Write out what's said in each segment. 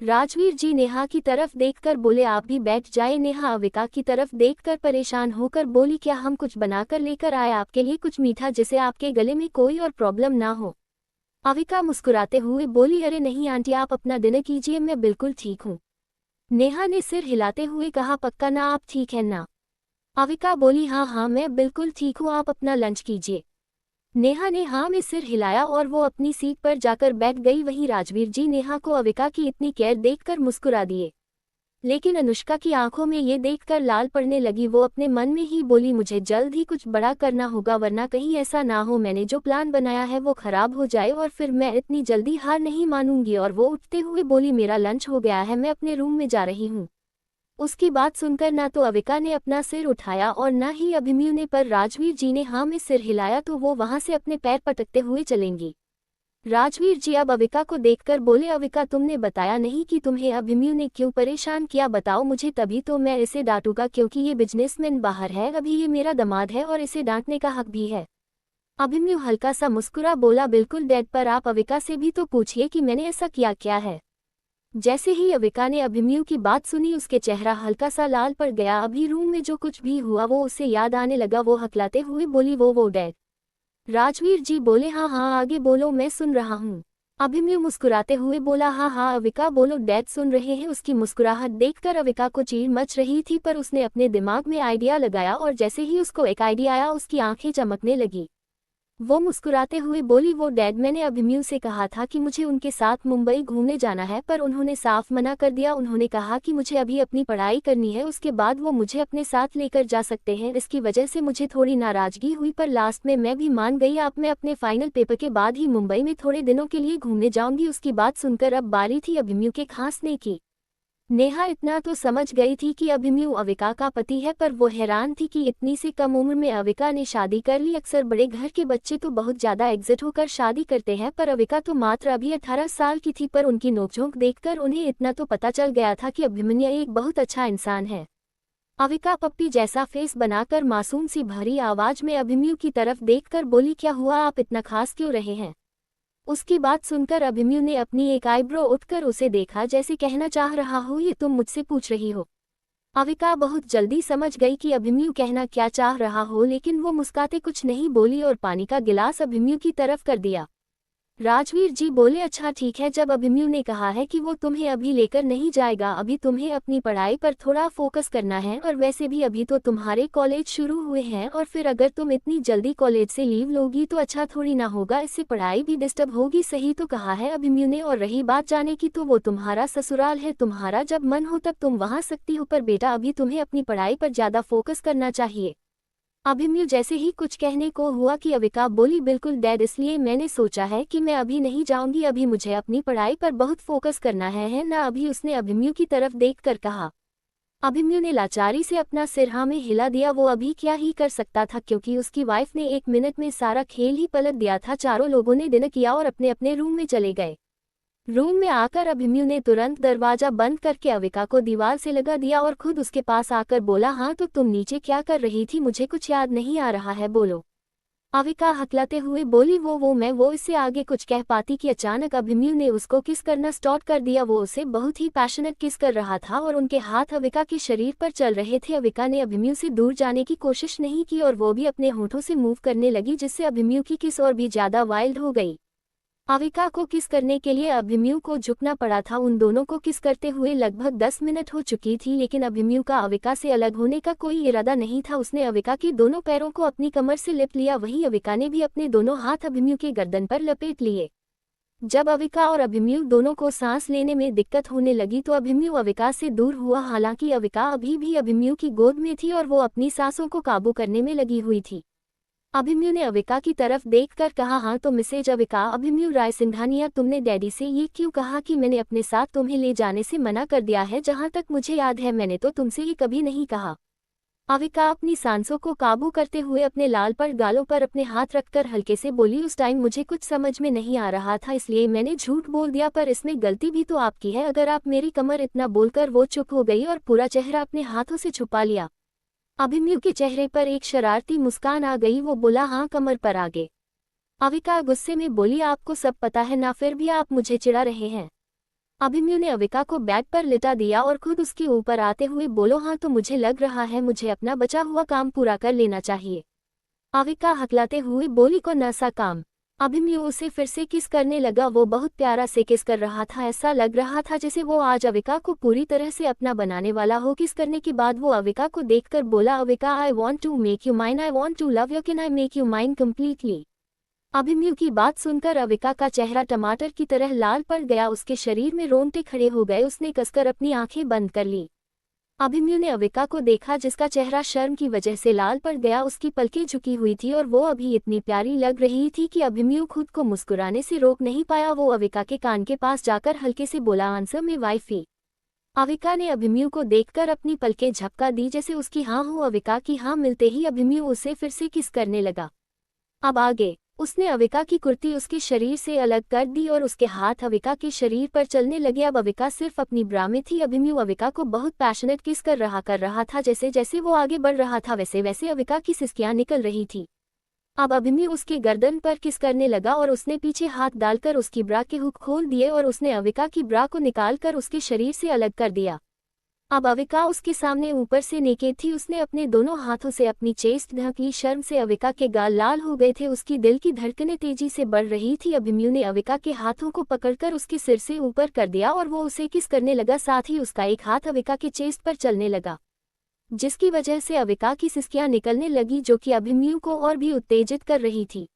राजवीर जी नेहा की तरफ देखकर बोले आप भी बैठ जाए। नेहा अविका की तरफ देखकर परेशान होकर बोली क्या हम कुछ बनाकर लेकर आए आपके लिए, कुछ मीठा जिससे आपके गले में कोई और प्रॉब्लम ना हो। अविका मुस्कुराते हुए बोली अरे नहीं आंटी आप अपना डिनर कीजिए, मैं बिल्कुल ठीक हूँ। नेहा ने सिर हिलाते हुए कहा पक्का ना आप ठीक है ना। अविका बोली हाँ हाँ मैं बिल्कुल ठीक हूँ, आप अपना लंच कीजिए। नेहा ने हाँ में सिर हिलाया और वो अपनी सीट पर जाकर बैठ गई। वहीं राजवीर जी नेहा को अविका की इतनी केयर देखकर मुस्कुरा दिए, लेकिन अनुष्का की आंखों में ये देखकर लाल पड़ने लगी। वो अपने मन में ही बोली मुझे जल्द ही कुछ बड़ा करना होगा, वरना कहीं ऐसा ना हो मैंने जो प्लान बनाया है वो खराब हो जाए और फिर मैं इतनी जल्दी हार नहीं मानूंगी। और वो उठते हुए बोली मेरा लंच हो गया है, मैं अपने रूम में जा रही हूँ। उसकी बात सुनकर ना तो अविका ने अपना सिर उठाया और न ही अभिमन्यु ने, पर राजवीर जी ने हाँ में सिर हिलाया तो वो वहां से अपने पैर पटकते हुए चलेंगी। राजवीर जी अब अविका को देखकर बोले अविका तुमने बताया नहीं कि तुम्हें अभिमन्यु ने क्यों परेशान किया, बताओ मुझे, तभी तो मैं इसे डांटूंगा क्योंकि ये बिजनेसमैन बाहर है, अभी ये मेरा दामाद है और इसे डांटने का हक भी है। अभिमन्यु हल्का सा मुस्कुरा बोला बिल्कुल डैड, पर आप अविका से भी तो पूछिए कि मैंने ऐसा किया क्या है। जैसे ही अविका ने अभिमन्यु की बात सुनी उसके चेहरा हल्का सा लाल पड़ गया। अभी रूम में जो कुछ भी हुआ वो उसे याद आने लगा। वो हकलाते हुए बोली वो डैड। राजवीर जी बोले हाँ हाँ आगे बोलो मैं सुन रहा हूँ। अभिमन्यु मुस्कुराते हुए बोला हाँ हाँ अविका बोलो डैड सुन रहे हैं। उसकी मुस्कुराहट देखकर अविका को चीड़ मच रही थी, पर उसने अपने दिमाग में आइडिया लगाया और जैसे ही उसको एक आइडिया आया उसकी आंखें चमकने लगी। वो मुस्कुराते हुए बोली वो डैड मैंने अभिमन्यु से कहा था कि मुझे उनके साथ मुंबई घूमने जाना है, पर उन्होंने साफ मना कर दिया। उन्होंने कहा कि मुझे अभी अपनी पढ़ाई करनी है, उसके बाद वो मुझे अपने साथ लेकर जा सकते हैं। इसकी वजह से मुझे थोड़ी नाराजगी हुई, पर लास्ट में मैं भी मान गई। अब मैं अपने फाइनल पेपर के बाद ही मुंबई में थोड़े दिनों के लिए घूमने जाऊंगी। उसकी बात सुनकर अब बारी थी अभिमन्यु के खांसने की। नेहा इतना तो समझ गई थी कि अभिमन्यु अविका का पति है, पर वो हैरान थी कि इतनी सी कम उम्र में अविका ने शादी कर ली। अक्सर बड़े घर के बच्चे तो बहुत ज्यादा एग्जिट होकर शादी करते हैं, पर अविका तो मात्र अभी 18 साल की थी। पर उनकी नोकझोंक देखकर उन्हें इतना तो पता चल गया था कि अभिमन्यु एक बहुत अच्छा इंसान है। अविका पप्पी जैसा फेस बनाकर मासूम सी भरी आवाज में अभिमन्यु की तरफ देखकर बोली क्या हुआ, आप इतना खास क्यों रहे हैं। उसकी बात सुनकर अभिमन्यु ने अपनी एक आईब्रो उठकर उसे देखा, जैसे कहना चाह रहा हो ये तुम मुझसे पूछ रही हो। अविका बहुत जल्दी समझ गई कि अभिमन्यु कहना क्या चाह रहा हो, लेकिन वो मुस्कुराते कुछ नहीं बोली और पानी का गिलास अभिमन्यु की तरफ कर दिया। राजवीर जी बोले अच्छा ठीक है, जब अभिमन्यु ने कहा है कि वो तुम्हें अभी लेकर नहीं जाएगा, अभी तुम्हें अपनी पढ़ाई पर थोड़ा फोकस करना है, और वैसे भी अभी तो तुम्हारे कॉलेज शुरू हुए हैं, और फिर अगर तुम इतनी जल्दी कॉलेज से लीव लोगी तो अच्छा थोड़ी ना होगा, इससे पढ़ाई भी डिस्टर्ब होगी। सही तो कहा है अभिमन्यु ने, और रही बात जाने की तो वो तुम्हारा ससुराल है, तुम्हारा जब मन हो तब तुम वहाँ सकती हो, पर बेटा अभी तुम्हें अपनी पढ़ाई पर ज्यादा फोकस करना चाहिए। अभिमन्यु जैसे ही कुछ कहने को हुआ कि अविका बोली बिल्कुल डैड, इसलिए मैंने सोचा है कि मैं अभी नहीं जाऊंगी, अभी मुझे अपनी पढ़ाई पर बहुत फोकस करना है ना। अभी उसने अभिमन्यु की तरफ देखकर कहा। अभिमन्यु ने लाचारी से अपना सिर हाँ में हिला दिया। वो अभी क्या ही कर सकता था, क्योंकि उसकी वाइफ ने 1 मिनट में सारा खेल ही पलट दिया था। चारों लोगों ने डिनर किया और अपने अपने रूम में चले गए। रूम में आकर अभिमन्यु ने तुरंत दरवाजा बंद करके अविका को दीवार से लगा दिया और खुद उसके पास आकर बोला हाँ तो तुम नीचे क्या कर रही थी, मुझे कुछ याद नहीं आ रहा है, बोलो। अविका हकलाते हुए बोली वो इससे आगे कुछ कह पाती कि अचानक अभिमन्यु ने उसको किस करना स्टार्ट कर दिया। वो उसे बहुत ही पैशनेट किस कर रहा था और उनके हाथ अविका के शरीर पर चल रहे थे। अविका ने अभिमन्यु से दूर जाने की कोशिश नहीं की और वो भी अपने होठों से मूव करने लगी, जिससे अभिमन्यु की किस और भी ज्यादा वाइल्ड हो गई। अविका को किस करने के लिए अभिमन्यु को झुकना पड़ा था। उन दोनों को किस करते हुए लगभग 10 मिनट हो चुकी थी, लेकिन अभिमन्यु का अविका से अलग होने का कोई इरादा नहीं था। उसने अविका के दोनों पैरों को अपनी कमर से लिप लिया, वहीं अविका ने भी अपने दोनों हाथ अभिमन्यु के गर्दन पर लपेट लिए। जब अविका और अभिमन्यु दोनों को सांस लेने में दिक्कत होने लगी तो अभिमन्यु अविका से दूर हुआ। हालांकि अविका अभी भी अभिमन्यु की गोद में थी और वो अपनी सांसों को काबू करने में लगी हुई थी। अभिमन्यु ने अविका की तरफ देखकर कहा हाँ तो मिसेज अविका। अभिमन्यु राय सिंघानिया, तुमने डैडी से ये क्यों कहा कि मैंने अपने साथ तुम्हें ले जाने से मना कर दिया है। जहां तक मुझे याद है मैंने तो तुमसे ये कभी नहीं कहा। अविका अपनी सांसों को काबू करते हुए अपने लाल पर गालों पर अपने हाथ रखकर हल्के से बोली उस टाइम मुझे कुछ समझ में नहीं आ रहा था, इसलिए मैंने झूठ बोल दिया, पर इसमें गलती भी तो आपकी है। अगर आप मेरी कमर, इतना बोलकर वो चुप हो गई और पूरा चेहरा अपने हाथों से छुपा लिया। अभिमन्यु के चेहरे पर एक शरारती मुस्कान आ गई। वो बोला हाँ कमर पर आगे। अविका गुस्से में बोली आपको सब पता है ना, फिर भी आप मुझे चिढ़ा रहे हैं। अभिमन्यु ने अविका को बेड पर लिटा दिया और खुद उसके ऊपर आते हुए बोलो, हाँ तो मुझे लग रहा है मुझे अपना बचा हुआ काम पूरा कर लेना चाहिए। अविका हकलाते हुए बोली, को न सा काम। अभिमन्यु उसे फिर से किस करने लगा। वो बहुत प्यारा से किस कर रहा था, ऐसा लग रहा था जैसे वो आज अविका को पूरी तरह से अपना बनाने वाला हो। किस करने के बाद वो अविका को देखकर बोला, Avika I want to make you mine, I want to love you, can I make you mine completely. Abhimanyu की बात सुनकर अविका का चेहरा टमाटर की तरह लाल पड़ गया, उसके शरीर में रोंगटे खड़े हो गए। उसने कसकर अपनी आंखें बंद कर ली। अभिमन्यु ने अविका को देखा जिसका चेहरा शर्म की वजह से लाल पड़ गया, उसकी पलकें झुकी हुई थी और वो अभी इतनी प्यारी लग रही थी कि अभिमन्यु खुद को मुस्कुराने से रोक नहीं पाया। वो अविका के कान के पास जाकर हल्के से बोला, आंसर में वाइफी। अविका ने अभिमन्यु को देखकर अपनी पलकें झपका दी जैसे उसकी हाँ हो। अविका की हाँ मिलते ही अभिमन्यु उसे फिर से किस करने लगा। अब आगे उसने अविका की कुर्ती उसके शरीर से अलग कर दी और उसके हाथ अविका के शरीर पर चलने लगे। अब अविका सिर्फ अपनी ब्रा में थी। अभिमन्यु अविका को बहुत पैशनेट किस कर रहा था। जैसे जैसे वो आगे बढ़ रहा था वैसे वैसे अविका की सिसकियां निकल रही थी। अब अभिमन्यु उसके गर्दन पर किस करने लगा और उसने पीछे हाथ डालकर उसकी ब्रा के हुक खोल दिए और उसने अविका की ब्रा को निकालकर उसके शरीर से अलग कर दिया। अब अविका उसके सामने ऊपर से नेकेड थी। उसने अपने दोनों हाथों से अपनी चेस्ट ढक ली। शर्म से अविका के गाल लाल हो गए थे, उसकी दिल की धड़कनें तेजी से बढ़ रही थी। अभिमन्यु ने अविका के हाथों को पकड़कर उसके सिर से ऊपर कर दिया और वो उसे किस करने लगा। साथ ही उसका एक हाथ अविका के चेस्ट पर चलने लगा, जिसकी वजह से अविका की सिसकियां निकलने लगी जो कि अभिमन्यु को और भी उत्तेजित कर रही थी।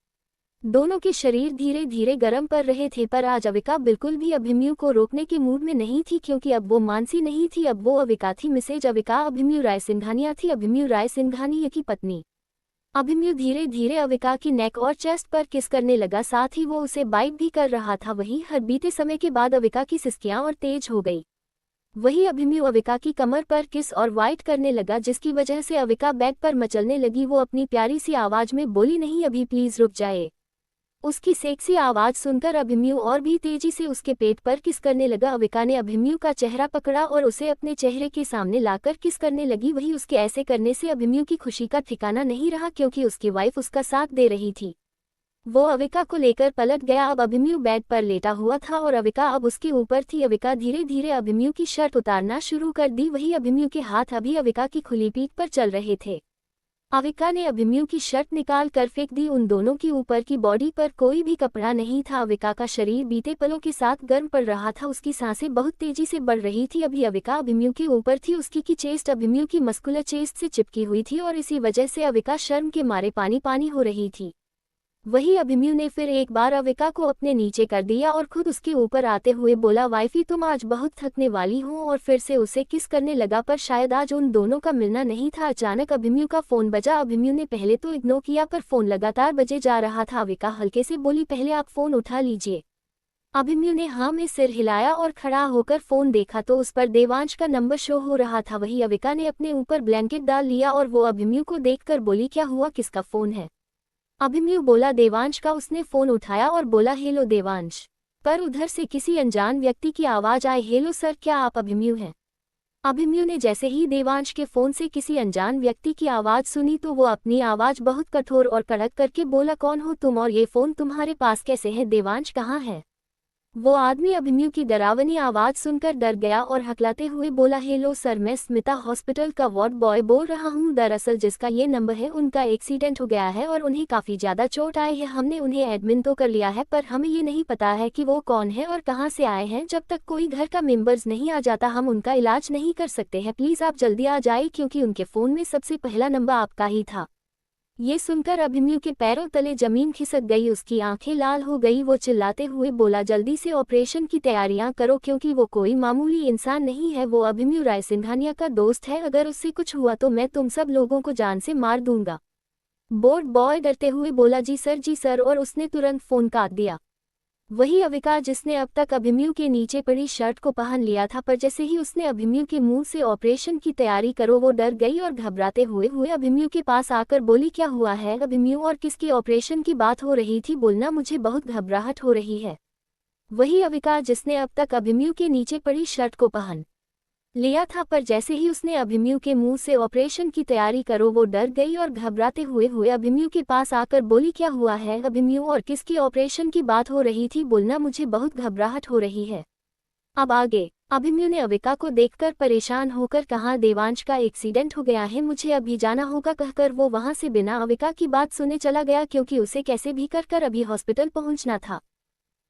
दोनों के शरीर धीरे धीरे गर्म पड़ रहे थे, पर आज अविका बिल्कुल भी अभिमन्यु को रोकने के मूड में नहीं थी, क्योंकि अब वो मानसी नहीं थी, अब वो अविका थी। मिसेज अविका अभिमन्यु राय सिंघानिया थी, अभिमन्यु राय सिंघानिया की पत्नी। अभिमन्यु धीरे धीरे अविका की नेक और चेस्ट पर किस करने लगा, साथ ही वो उसे बाइट भी कर रहा था। वहीं हर बीते समय के बाद अविका की सिसकियां और तेज हो गई। वही अभिमन्यु अविका की कमर पर किस और वाइट करने लगा, जिसकी वजह से अविका बेड पर मचलने लगी। वो अपनी प्यारी सी आवाज में बोली, नहीं अभी प्लीज रुक जाए। उसकी सेक्सी आवाज सुनकर अभिमन्यु और भी तेजी से उसके पेट पर किस करने लगा। अविका ने अभिमन्यु का चेहरा पकड़ा और उसे अपने चेहरे के सामने लाकर किस करने लगी। वही उसके ऐसे करने से अभिमन्यु की खुशी का ठिकाना नहीं रहा, क्योंकि उसकी वाइफ उसका साथ दे रही थी। वो अविका को लेकर पलट गया। अब अभिमन्यु बेड पर लेटा हुआ था और अविका अब उसके ऊपर थी। अविका धीरे धीरे अभिमन्यु की शर्ट उतारना शुरू कर दी। वही अभिमन्यु के हाथ अभी अविका की खुली पीठ पर चल रहे थे। अविका ने अभिमन्यु की शर्ट निकाल कर फेंक दी। उन दोनों की ऊपर की बॉडी पर कोई भी कपड़ा नहीं था। अविका का शरीर बीते पलों के साथ गर्म पड़ रहा था, उसकी सांसें बहुत तेजी से बढ़ रही थी। अभी अविका अभिमन्यु के ऊपर थी, उसकी की चेस्ट अभिमन्यु की मस्कुलर चेस्ट से चिपकी हुई थी और इसी वजह से अविका शर्म के मारे पानी पानी हो रही थी। वही अभिमन्यु ने फिर एक बार अविका को अपने नीचे कर दिया और खुद उसके ऊपर आते हुए बोला, वाइफी तुम आज बहुत थकने वाली हो, और फिर से उसे किस करने लगा। पर शायद आज उन दोनों का मिलना नहीं था। अचानक अभिमन्यु का फोन बजा। अभिमन्यु ने पहले तो इग्नोर किया, पर फोन लगातार बजे जा रहा था। अविका हल्के से बोली, पहले आप फोन उठा लीजिए। अभिमन्यु ने हाँ में सिर हिलाया और खड़ा होकर फोन देखा तो उस पर देवांश का नंबर शो हो रहा था। वही अविका ने अपने ऊपर ब्लैंकेट डाल लिया और वो अभिमन्यु को देखकर बोली, क्या हुआ, किसका फोन है। अभिमन्यु बोला, देवांश का। उसने फोन उठाया और बोला, हेलो देवांश। पर उधर से किसी अनजान व्यक्ति की आवाज आई, हेलो सर, क्या आप अभिमन्यु हैं। अभिमन्यु ने जैसे ही देवांश के फोन से किसी अनजान व्यक्ति की आवाज सुनी तो वो अपनी आवाज बहुत कठोर और कड़क करके बोला, कौन हो तुम और ये फोन तुम्हारे पास कैसे है, देवांश कहाँ है। वो आदमी अभिमन्यु की डरावनी आवाज सुनकर डर गया और हकलाते हुए बोला, हेलो सर, मैं स्मिता हॉस्पिटल का वार्ड बॉय बोल रहा हूँ। दरअसल जिसका ये नंबर है उनका एक्सीडेंट हो गया है और उन्हें काफ़ी ज़्यादा चोट आई है। हमने उन्हें एडमिट तो कर लिया है, पर हमें ये नहीं पता है कि वो कौन है और कहाँ से आए हैं। जब तक कोई घर का मेंबर्स नहीं आ जाता हम उनका इलाज नहीं कर सकते हैं। प्लीज़ आप जल्दी आ जाए, क्योंकि उनके फ़ोन में सबसे पहला नंबर आपका ही था। ये सुनकर अभिमन्यु के पैरों तले जमीन खिसक गई, उसकी आंखें लाल हो गई। वो चिल्लाते हुए बोला, जल्दी से ऑपरेशन की तैयारियां करो, क्योंकि वो कोई मामूली इंसान नहीं है। वो अभिमन्यु राय सिंघानिया का दोस्त है, अगर उससे कुछ हुआ तो मैं तुम सब लोगों को जान से मार दूंगा। बोर्ड बॉय डरते हुए बोला, जी सर, और उसने तुरंत फोन काट दिया। वही अविका, जिसने अब तक अभिमन्यु के नीचे पड़ी शर्ट को पहन लिया था, पर जैसे ही उसने अभिमन्यु के मुंह से ऑपरेशन की तैयारी करो वो डर गई और घबराते हुए अभिमन्यु के पास आकर बोली, क्या हुआ है अभिमन्यु, और किसके ऑपरेशन की बात हो रही थी, बोलना, मुझे बहुत घबराहट हो रही है। वही अविका, जिसने अब तक अभिमन्यु के नीचे पड़ी शर्ट को पहन लिया था, पर जैसे ही उसने अभिमन्यु के मुंह से ऑपरेशन की तैयारी करो वो डर गई और घबराते हुए अभिमन्यु के पास आकर बोली, क्या हुआ है अभिमन्यु, और किसकी ऑपरेशन की बात हो रही थी, बोलना, मुझे बहुत घबराहट हो रही है। अब आगे। अभिमन्यु ने अविका को देखकर परेशान होकर कहा, देवांश का एक्सीडेंट हो गया है, मुझे अभी जाना होगा, कहकर वो वहां से बिना अविका की बात सुने चला गया, क्योंकि उसे कैसे भी कर अभी हॉस्पिटल पहुंचना था।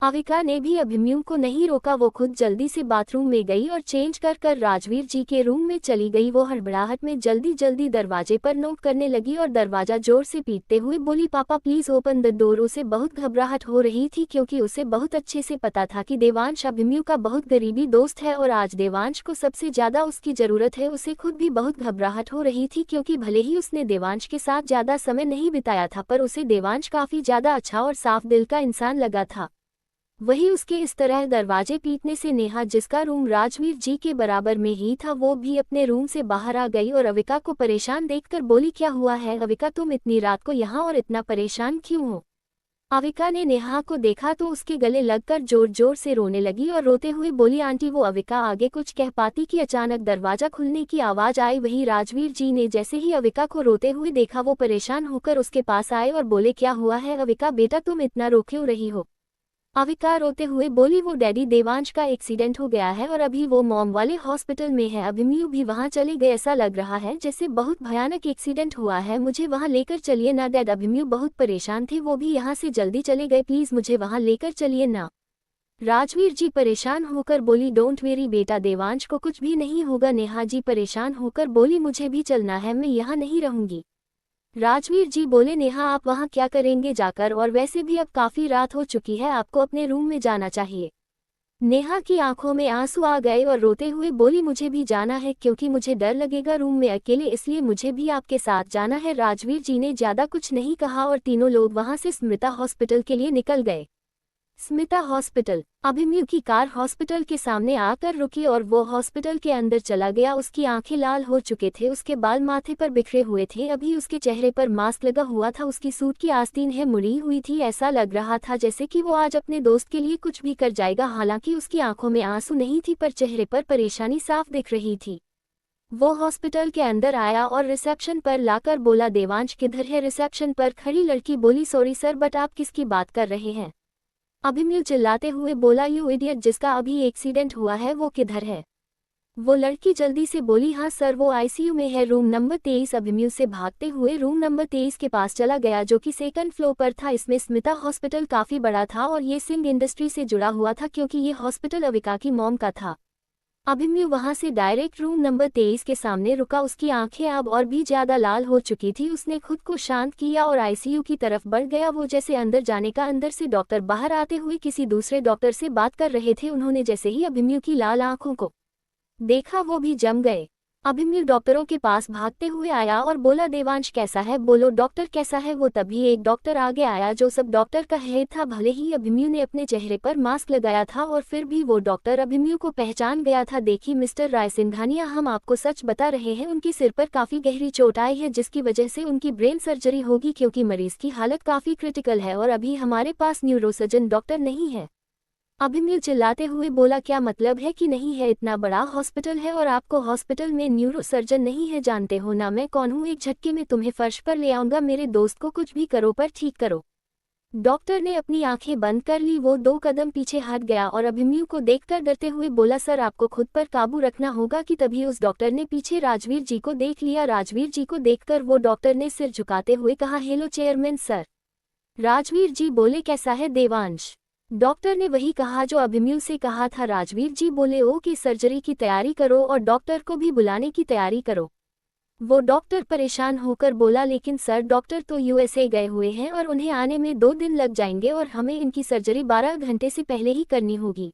अविका ने भी अभिमन्यु को नहीं रोका, वो खुद जल्दी से बाथरूम में गई और चेंज कर राजवीर जी के रूम में चली गई। वो हड़बड़ाहट में जल्दी जल्दी दरवाजे पर नोक करने लगी और दरवाजा जोर से पीटते हुए बोली, पापा प्लीज ओपन द डोर। उसे बहुत घबराहट हो रही थी, क्योंकि उसे बहुत अच्छे से पता था कि देवांश अभिमन्यु का बहुत करीबी दोस्त है और आज देवांश को सबसे ज्यादा उसकी जरूरत है। उसे खुद भी बहुत घबराहट हो रही थी, क्योंकि भले ही उसने देवांश के साथ ज्यादा समय नहीं बिताया था, पर उसे देवांश काफी ज्यादा अच्छा और साफ दिल का इंसान लगा था। वही उसके इस तरह दरवाजे पीटने से नेहा, जिसका रूम राजवीर जी के बराबर में ही था, वो भी अपने रूम से बाहर आ गई और अविका को परेशान देखकर बोली, क्या हुआ है अविका, तुम इतनी रात को यहाँ और इतना परेशान क्यों हो। अविका ने नेहा को देखा तो उसके गले लगकर जोर जोर से रोने लगी और रोते हुए बोली, आंटी। वो अविका आगे कुछ कह पाती कि अचानक दरवाजा खुलने की आवाज आई। वही राजवीर जी ने जैसे ही अविका को रोते हुए देखा, वो परेशान होकर उसके पास आए और बोले, क्या हुआ है अविका बेटा, तुम इतना रो क्यों रही हो। अविका रोते हुए बोली, वो डैडी देवांश का एक्सीडेंट हो गया है और अभी वो मॉम वाले हॉस्पिटल में है। अभिमन्यु भी वहां चले गए, ऐसा लग रहा है जैसे बहुत भयानक एक्सीडेंट हुआ है, मुझे वहां लेकर चलिए ना डैड। अभिमन्यु बहुत परेशान थे, वो भी यहाँ से जल्दी चले गए, प्लीज मुझे वहां लेकर चलिए ना। राजवीर जी परेशान होकर बोली, डोंट वेरी बेटा, देवांश को कुछ भी नहीं होगा। नेहा जी परेशान होकर बोली, मुझे भी चलना है, मैं यहाँ नहीं रहूंगी। राजवीर जी बोले, नेहा आप वहाँ क्या करेंगे जाकर, और वैसे भी अब काफी रात हो चुकी है, आपको अपने रूम में जाना चाहिए। नेहा की आंखों में आंसू आ गए और रोते हुए बोली, मुझे भी जाना है, क्योंकि मुझे डर लगेगा रूम में अकेले, इसलिए मुझे भी आपके साथ जाना है। राजवीर जी ने ज्यादा कुछ नहीं कहा और तीनों लोग वहां से स्मिता हॉस्पिटल के लिए निकल गए। स्मिता हॉस्पिटल। अभिमन्यु की कार हॉस्पिटल के सामने आकर रुकी और वो हॉस्पिटल के अंदर चला गया। उसकी आंखें लाल हो चुके थे, उसके बाल माथे पर बिखरे हुए थे, अभी उसके चेहरे पर मास्क लगा हुआ था, उसकी सूट की आस्तीन है मुड़ी हुई थी। ऐसा लग रहा था जैसे कि वो आज अपने दोस्त के लिए कुछ भी कर जाएगा। हालांकि उसकी आंखों में आंसू नहीं थी, पर चेहरे पर परेशानी साफ दिख रही थी। वो हॉस्पिटल के अंदर आया और रिसेप्शन पर लाकर बोला, देवांश किधर है। रिसेप्शन पर खड़ी लड़की बोली, सॉरी सर, बट आप किसकी बात कर रहे हैं। अभिमन्यु चिल्लाते हुए बोला, यू इडियट, जिसका अभी एक्सीडेंट हुआ है वो किधर है। वो लड़की जल्दी से बोली, हाँ सर, वो आईसीयू में है, रूम नंबर 23। अभिमन्यु से भागते हुए रूम नंबर 23 के पास चला गया, जो कि सेकंड फ्लोर पर था। इसमें स्मिता हॉस्पिटल काफी बड़ा था और ये सिंह इंडस्ट्री से जुड़ा हुआ था, क्योंकि ये हॉस्पिटल अविका की मॉम का था। अभिमन्यु वहां से डायरेक्ट रूम नंबर 23 के सामने रुका। उसकी आंखें अब और भी ज्यादा लाल हो चुकी थी। उसने खुद को शांत किया और आईसीयू की तरफ बढ़ गया। वो जैसे अंदर जाने का, अंदर से डॉक्टर बाहर आते हुए किसी दूसरे डॉक्टर से बात कर रहे थे। उन्होंने जैसे ही अभिमन्यु की लाल आंखों को देखा, वो भी जम गए। अभिमन्यु डॉक्टरों के पास भागते हुए आया और बोला, देवांश कैसा है, बोलो डॉक्टर कैसा है। वो तभी एक डॉक्टर आगे आया जो सब डॉक्टर का हेड था। भले ही अभिमन्यु ने अपने चेहरे पर मास्क लगाया था और फिर भी वो डॉक्टर अभिमन्यु को पहचान गया था। देखिए मिस्टर रायसिंघानिया, हम आपको सच बता रहे हैं, उनकी सिर पर काफी गहरी चोट आई है, जिसकी वजह से उनकी ब्रेन सर्जरी होगी, क्योंकि मरीज की हालत काफी क्रिटिकल है और अभी हमारे पास न्यूरोसर्जन डॉक्टर नहीं है। अभिमन्यु चिल्लाते हुए बोला, क्या मतलब है कि नहीं है, इतना बड़ा हॉस्पिटल है और आपको हॉस्पिटल में न्यूरो सर्जन नहीं है। जानते हो ना मैं कौन हूँ, एक झटके में तुम्हें फर्श पर ले आऊंगा। मेरे दोस्त को कुछ भी करो पर ठीक करो। डॉक्टर ने अपनी आंखें बंद कर ली। वो 2 कदम पीछे हट गया और अभिमन्यु को देखकर डरते हुए बोला, सर आपको खुद पर काबू रखना होगा। कि तभी उस डॉक्टर ने पीछे राजवीर जी को देख लिया। राजवीर जी को देखकर वो डॉक्टर ने सिर झुकाते हुए कहा, हेलो चेयरमैन सर। राजवीर जी बोले, कैसा है देवांश। डॉक्टर ने वही कहा जो अभिमन्यु से कहा था। राजवीर जी बोले, ओके, सर्जरी की तैयारी करो और डॉक्टर को भी बुलाने की तैयारी करो। वो डॉक्टर परेशान होकर बोला, लेकिन सर डॉक्टर तो यूएसए गए हुए हैं और उन्हें आने में 2 दिन लग जाएंगे और हमें इनकी सर्जरी 12 घंटे से पहले ही करनी होगी।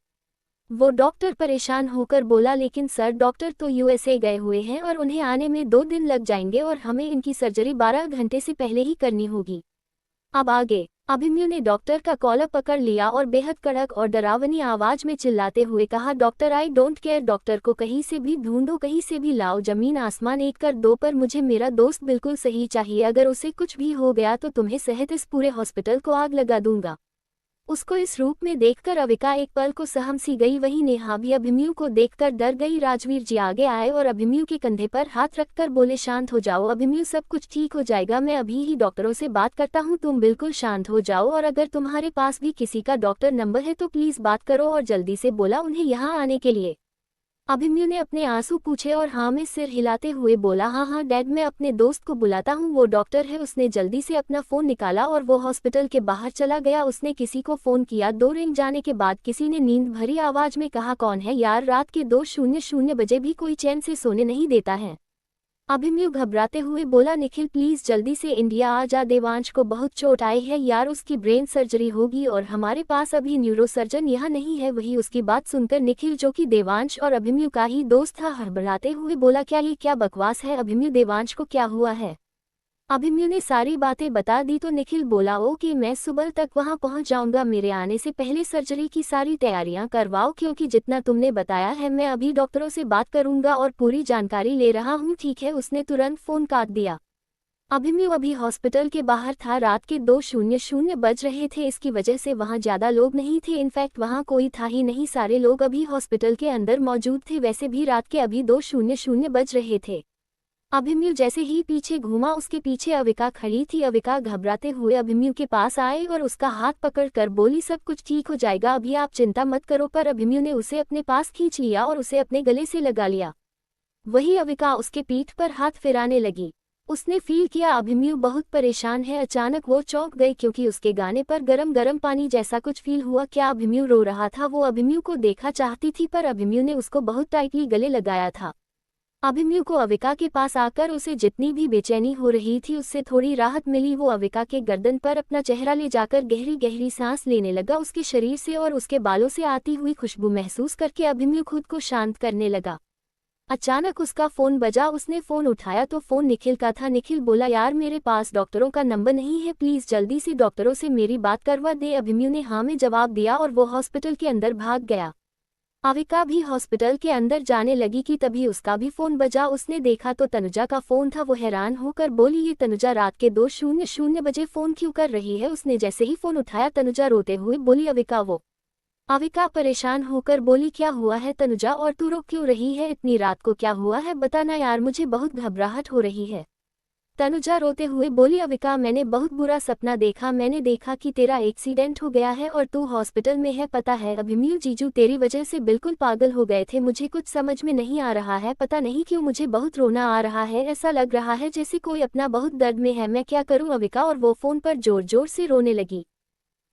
वो डॉक्टर परेशान होकर बोला, लेकिन सर डॉक्टर तो यूएसए गए हुए हैं और उन्हें आने में 2 दिन लग जाएंगे और हमें इनकी सर्जरी 12 घंटे से पहले ही करनी होगी। अब आगे। अभिमन्यु ने डॉक्टर का कॉलर पकड़ लिया और बेहद कड़क और डरावनी आवाज में चिल्लाते हुए कहा, doctor I don't care, doctor को कहीं से भी ढूंढो, कहीं से भी लाओ, जमीन आसमान एक कर दो, पर मुझे मेरा दोस्त बिल्कुल सही चाहिए। अगर उसे कुछ भी हो गया तो तुम्हें सहित इस पूरे हॉस्पिटल को आग लगा दूंगा। उसको इस रूप में देखकर अविका एक पल को सहम सी गई। वहीं नेहा भी अभिमन्यु को देखकर डर गई। राजवीर जी आगे आए और अभिमन्यु के कंधे पर हाथ रखकर बोले, शांत हो जाओ अभिमन्यु, सब कुछ ठीक हो जाएगा, मैं अभी ही डॉक्टरों से बात करता हूँ, तुम बिल्कुल शांत हो जाओ, और अगर तुम्हारे पास भी किसी का डॉक्टर नंबर है तो प्लीज बात करो, और जल्दी से बोला उन्हें यहाँ आने के लिए। अभिमन्यु ने अपने आंसू पूछे और हाँ में सिर हिलाते हुए बोला, हाँ डैड, मैं अपने दोस्त को बुलाता हूँ, वो डॉक्टर है। उसने जल्दी से अपना फ़ोन निकाला और वो हॉस्पिटल के बाहर चला गया। उसने किसी को फ़ोन किया। 2 रिंग जाने के बाद किसी ने नींद भरी आवाज़ में कहा, कौन है यार, रात के 2:00 बजे भी कोई चैन से सोने नहीं देता है। अभिमन्यु घबराते हुए बोला, निखिल प्लीज जल्दी से इंडिया आ जा, देवांश को बहुत चोट आई है यार, उसकी ब्रेन सर्जरी होगी और हमारे पास अभी न्यूरोसर्जन यहाँ नहीं है। वही उसकी बात सुनकर निखिल, जो कि देवांश और अभिमन्यु का ही दोस्त था, हड़बड़ाते हुए बोला, क्या ये क्या बकवास है अभिमन्यु, देवांश को क्या हुआ है। अभिमन्यु ने सारी बातें बता दी तो निखिल बोला, ओके मैं सुबह तक वहां पहुंच जाऊंगा, मेरे आने से पहले सर्जरी की सारी तैयारियां करवाओ, क्योंकि जितना तुमने बताया है मैं अभी डॉक्टरों से बात करूंगा और पूरी जानकारी ले रहा हूं, ठीक है। उसने तुरंत फोन काट दिया। अभिमन्यु अभी हॉस्पिटल के बाहर था। रात के 2:00 बज रहे थे, इसकी वजह से वहां ज्यादा लोग नहीं थे, इनफैक्ट वहां कोई था ही नहीं, सारे लोग अभी हॉस्पिटल के अंदर मौजूद थे। वैसे भी रात के अभी 2:00 बज रहे थे। अभिमन्यु जैसे ही पीछे घूमा, उसके पीछे अविका खड़ी थी। अविका घबराते हुए अभिमन्यु के पास आए और उसका हाथ पकड़कर बोली, सब कुछ ठीक हो जाएगा, अभी आप चिंता मत करो। पर अभिमन्यु ने उसे अपने पास खींच लिया और उसे अपने गले से लगा लिया। वही अविका उसके पीठ पर हाथ फिराने लगी। उसने फील किया अभिमन्यु बहुत परेशान है। अचानक वो चौंक गई क्योंकि उसके गाने पर गरम गरम पानी जैसा कुछ फील हुआ। क्या अभिमन्यु रो रहा था? वो अभिमन्यु को देखा चाहती थी पर अभिमन्यु ने उसको बहुत टाइटली गले लगाया था। अभिमन्यु को अविका के पास आकर उसे जितनी भी बेचैनी हो रही थी उससे थोड़ी राहत मिली। वो अविका के गर्दन पर अपना चेहरा ले जाकर गहरी गहरी सांस लेने लगा। उसके शरीर से और उसके बालों से आती हुई खुशबू महसूस करके अभिमन्यु खुद को शांत करने लगा। अचानक उसका फोन बजा। उसने फोन उठाया तो फोन निखिल का था। निखिल बोला, यार मेरे पास डॉक्टरों का नंबर नहीं है, प्लीज जल्दी से डॉक्टरों से मेरी बात करवा दे। अभिमन्यु ने हाँ में जवाब दिया और वो हॉस्पिटल के अंदर भाग गया। अविका भी हॉस्पिटल के अंदर जाने लगी कि तभी उसका भी फोन बजा। उसने देखा तो तनुजा का फोन था। वो हैरान होकर बोली, ये तनुजा रात के 2:00 बजे फोन क्यों कर रही है? उसने जैसे ही फोन उठाया तनुजा रोते हुए बोली, अविका। वो अविका परेशान होकर बोली, क्या हुआ है तनुजा, और तू रो क्यों रही है? इतनी रात को क्या हुआ है, बताना यार, मुझे बहुत घबराहट हो रही है। तनुजा रोते हुए बोली, अविका मैंने बहुत बुरा सपना देखा। मैंने देखा कि तेरा एक्सीडेंट हो गया है और तू हॉस्पिटल में है, पता है अभिमन्यु जीजू तेरी वजह से बिल्कुल पागल हो गए थे। मुझे कुछ समझ में नहीं आ रहा है, पता नहीं क्यों मुझे बहुत रोना आ रहा है। ऐसा लग रहा है जैसे कोई अपना बहुत दर्द में है, मैं क्या करूं अविका? और वो फोन पर जोर जोर से रोने लगी।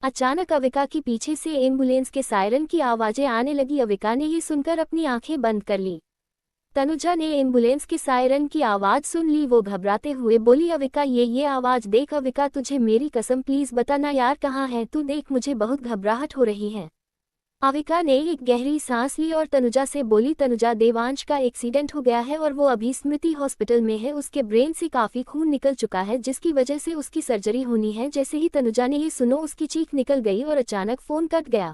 अचानक अविका की पीछे से एम्बुलेंस के सायरन की आवाजें आने लगी। अविका ने ये सुनकर अपनी आंखें बंद कर ली। तनुजा ने एम्बुलेंस के सायरन की आवाज सुन ली। वो घबराते हुए बोली, अविका ये आवाज देख। अविका तुझे मेरी कसम प्लीज बताना यार, कहाँ है तू? देख मुझे बहुत घबराहट हो रही है। अविका ने एक गहरी सांस ली और तनुजा से बोली, तनुजा देवांश का एक्सीडेंट हो गया है और वो अभी स्मृति हॉस्पिटल में है। उसके ब्रेन से काफी खून निकल चुका है जिसकी वजह से उसकी सर्जरी होनी है। जैसे ही तनुजा ने ये सुनो उसकी चीख निकल गई और अचानक फोन कट गया।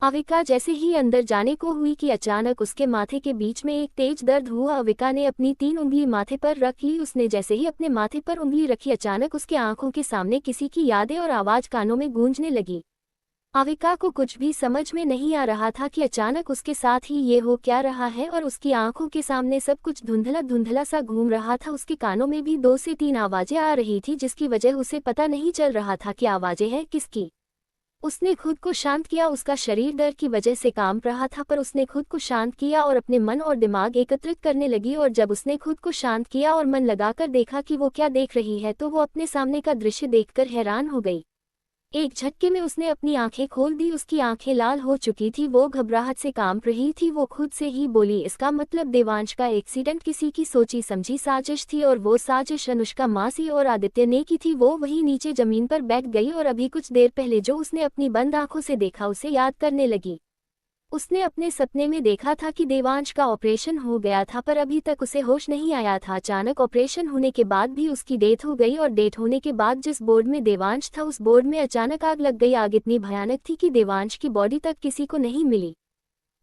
अविका जैसे ही अंदर जाने को हुई कि अचानक उसके माथे के बीच में एक तेज दर्द हुआ। अविका ने अपनी 3 उंगली माथे पर रख ली। उसने जैसे ही अपने माथे पर उंगली रखी अचानक उसके आंखों के सामने किसी की यादें और आवाज कानों में गूंजने लगी। अविका को कुछ भी समझ में नहीं आ रहा था कि अचानक उसके साथ ही ये हो क्या रहा है, और उसकी आंखों के सामने सब कुछ धुंधला धुंधला सा घूम रहा था। उसके कानों में भी 2 से 3 आवाजें आ रही थी जिसकी वजह उसे पता नहीं चल रहा था कि आवाजें हैं किसकी। उसने खुद को शांत किया। उसका शरीर डर की वजह से कांप रहा था पर उसने खुद को शांत किया और अपने मन और दिमाग एकत्रित करने लगी। और जब उसने खुद को शांत किया और मन लगाकर देखा कि वो क्या देख रही है तो वो अपने सामने का दृश्य देखकर हैरान हो गई। एक झटके में उसने अपनी आंखें खोल दी। उसकी आंखें लाल हो चुकी थी, वो घबराहट से कांप रही थी। वो खुद से ही बोली, इसका मतलब देवांश का एक्सीडेंट किसी की सोची समझी साजिश थी और वो साजिश अनुष्का मासी और आदित्य ने की थी। वो वहीं नीचे जमीन पर बैठ गई और अभी कुछ देर पहले जो उसने अपनी बंद आंखों से देखा उसे याद करने लगी। उसने अपने सपने में देखा था कि देवांश का ऑपरेशन हो गया था पर अभी तक उसे होश नहीं आया था। अचानक ऑपरेशन होने के बाद भी उसकी डेथ हो गई और डेथ होने के बाद जिस बोर्ड में देवांश था उस बोर्ड में अचानक आग लग गई। आग इतनी भयानक थी कि देवांश की बॉडी तक किसी को नहीं मिली।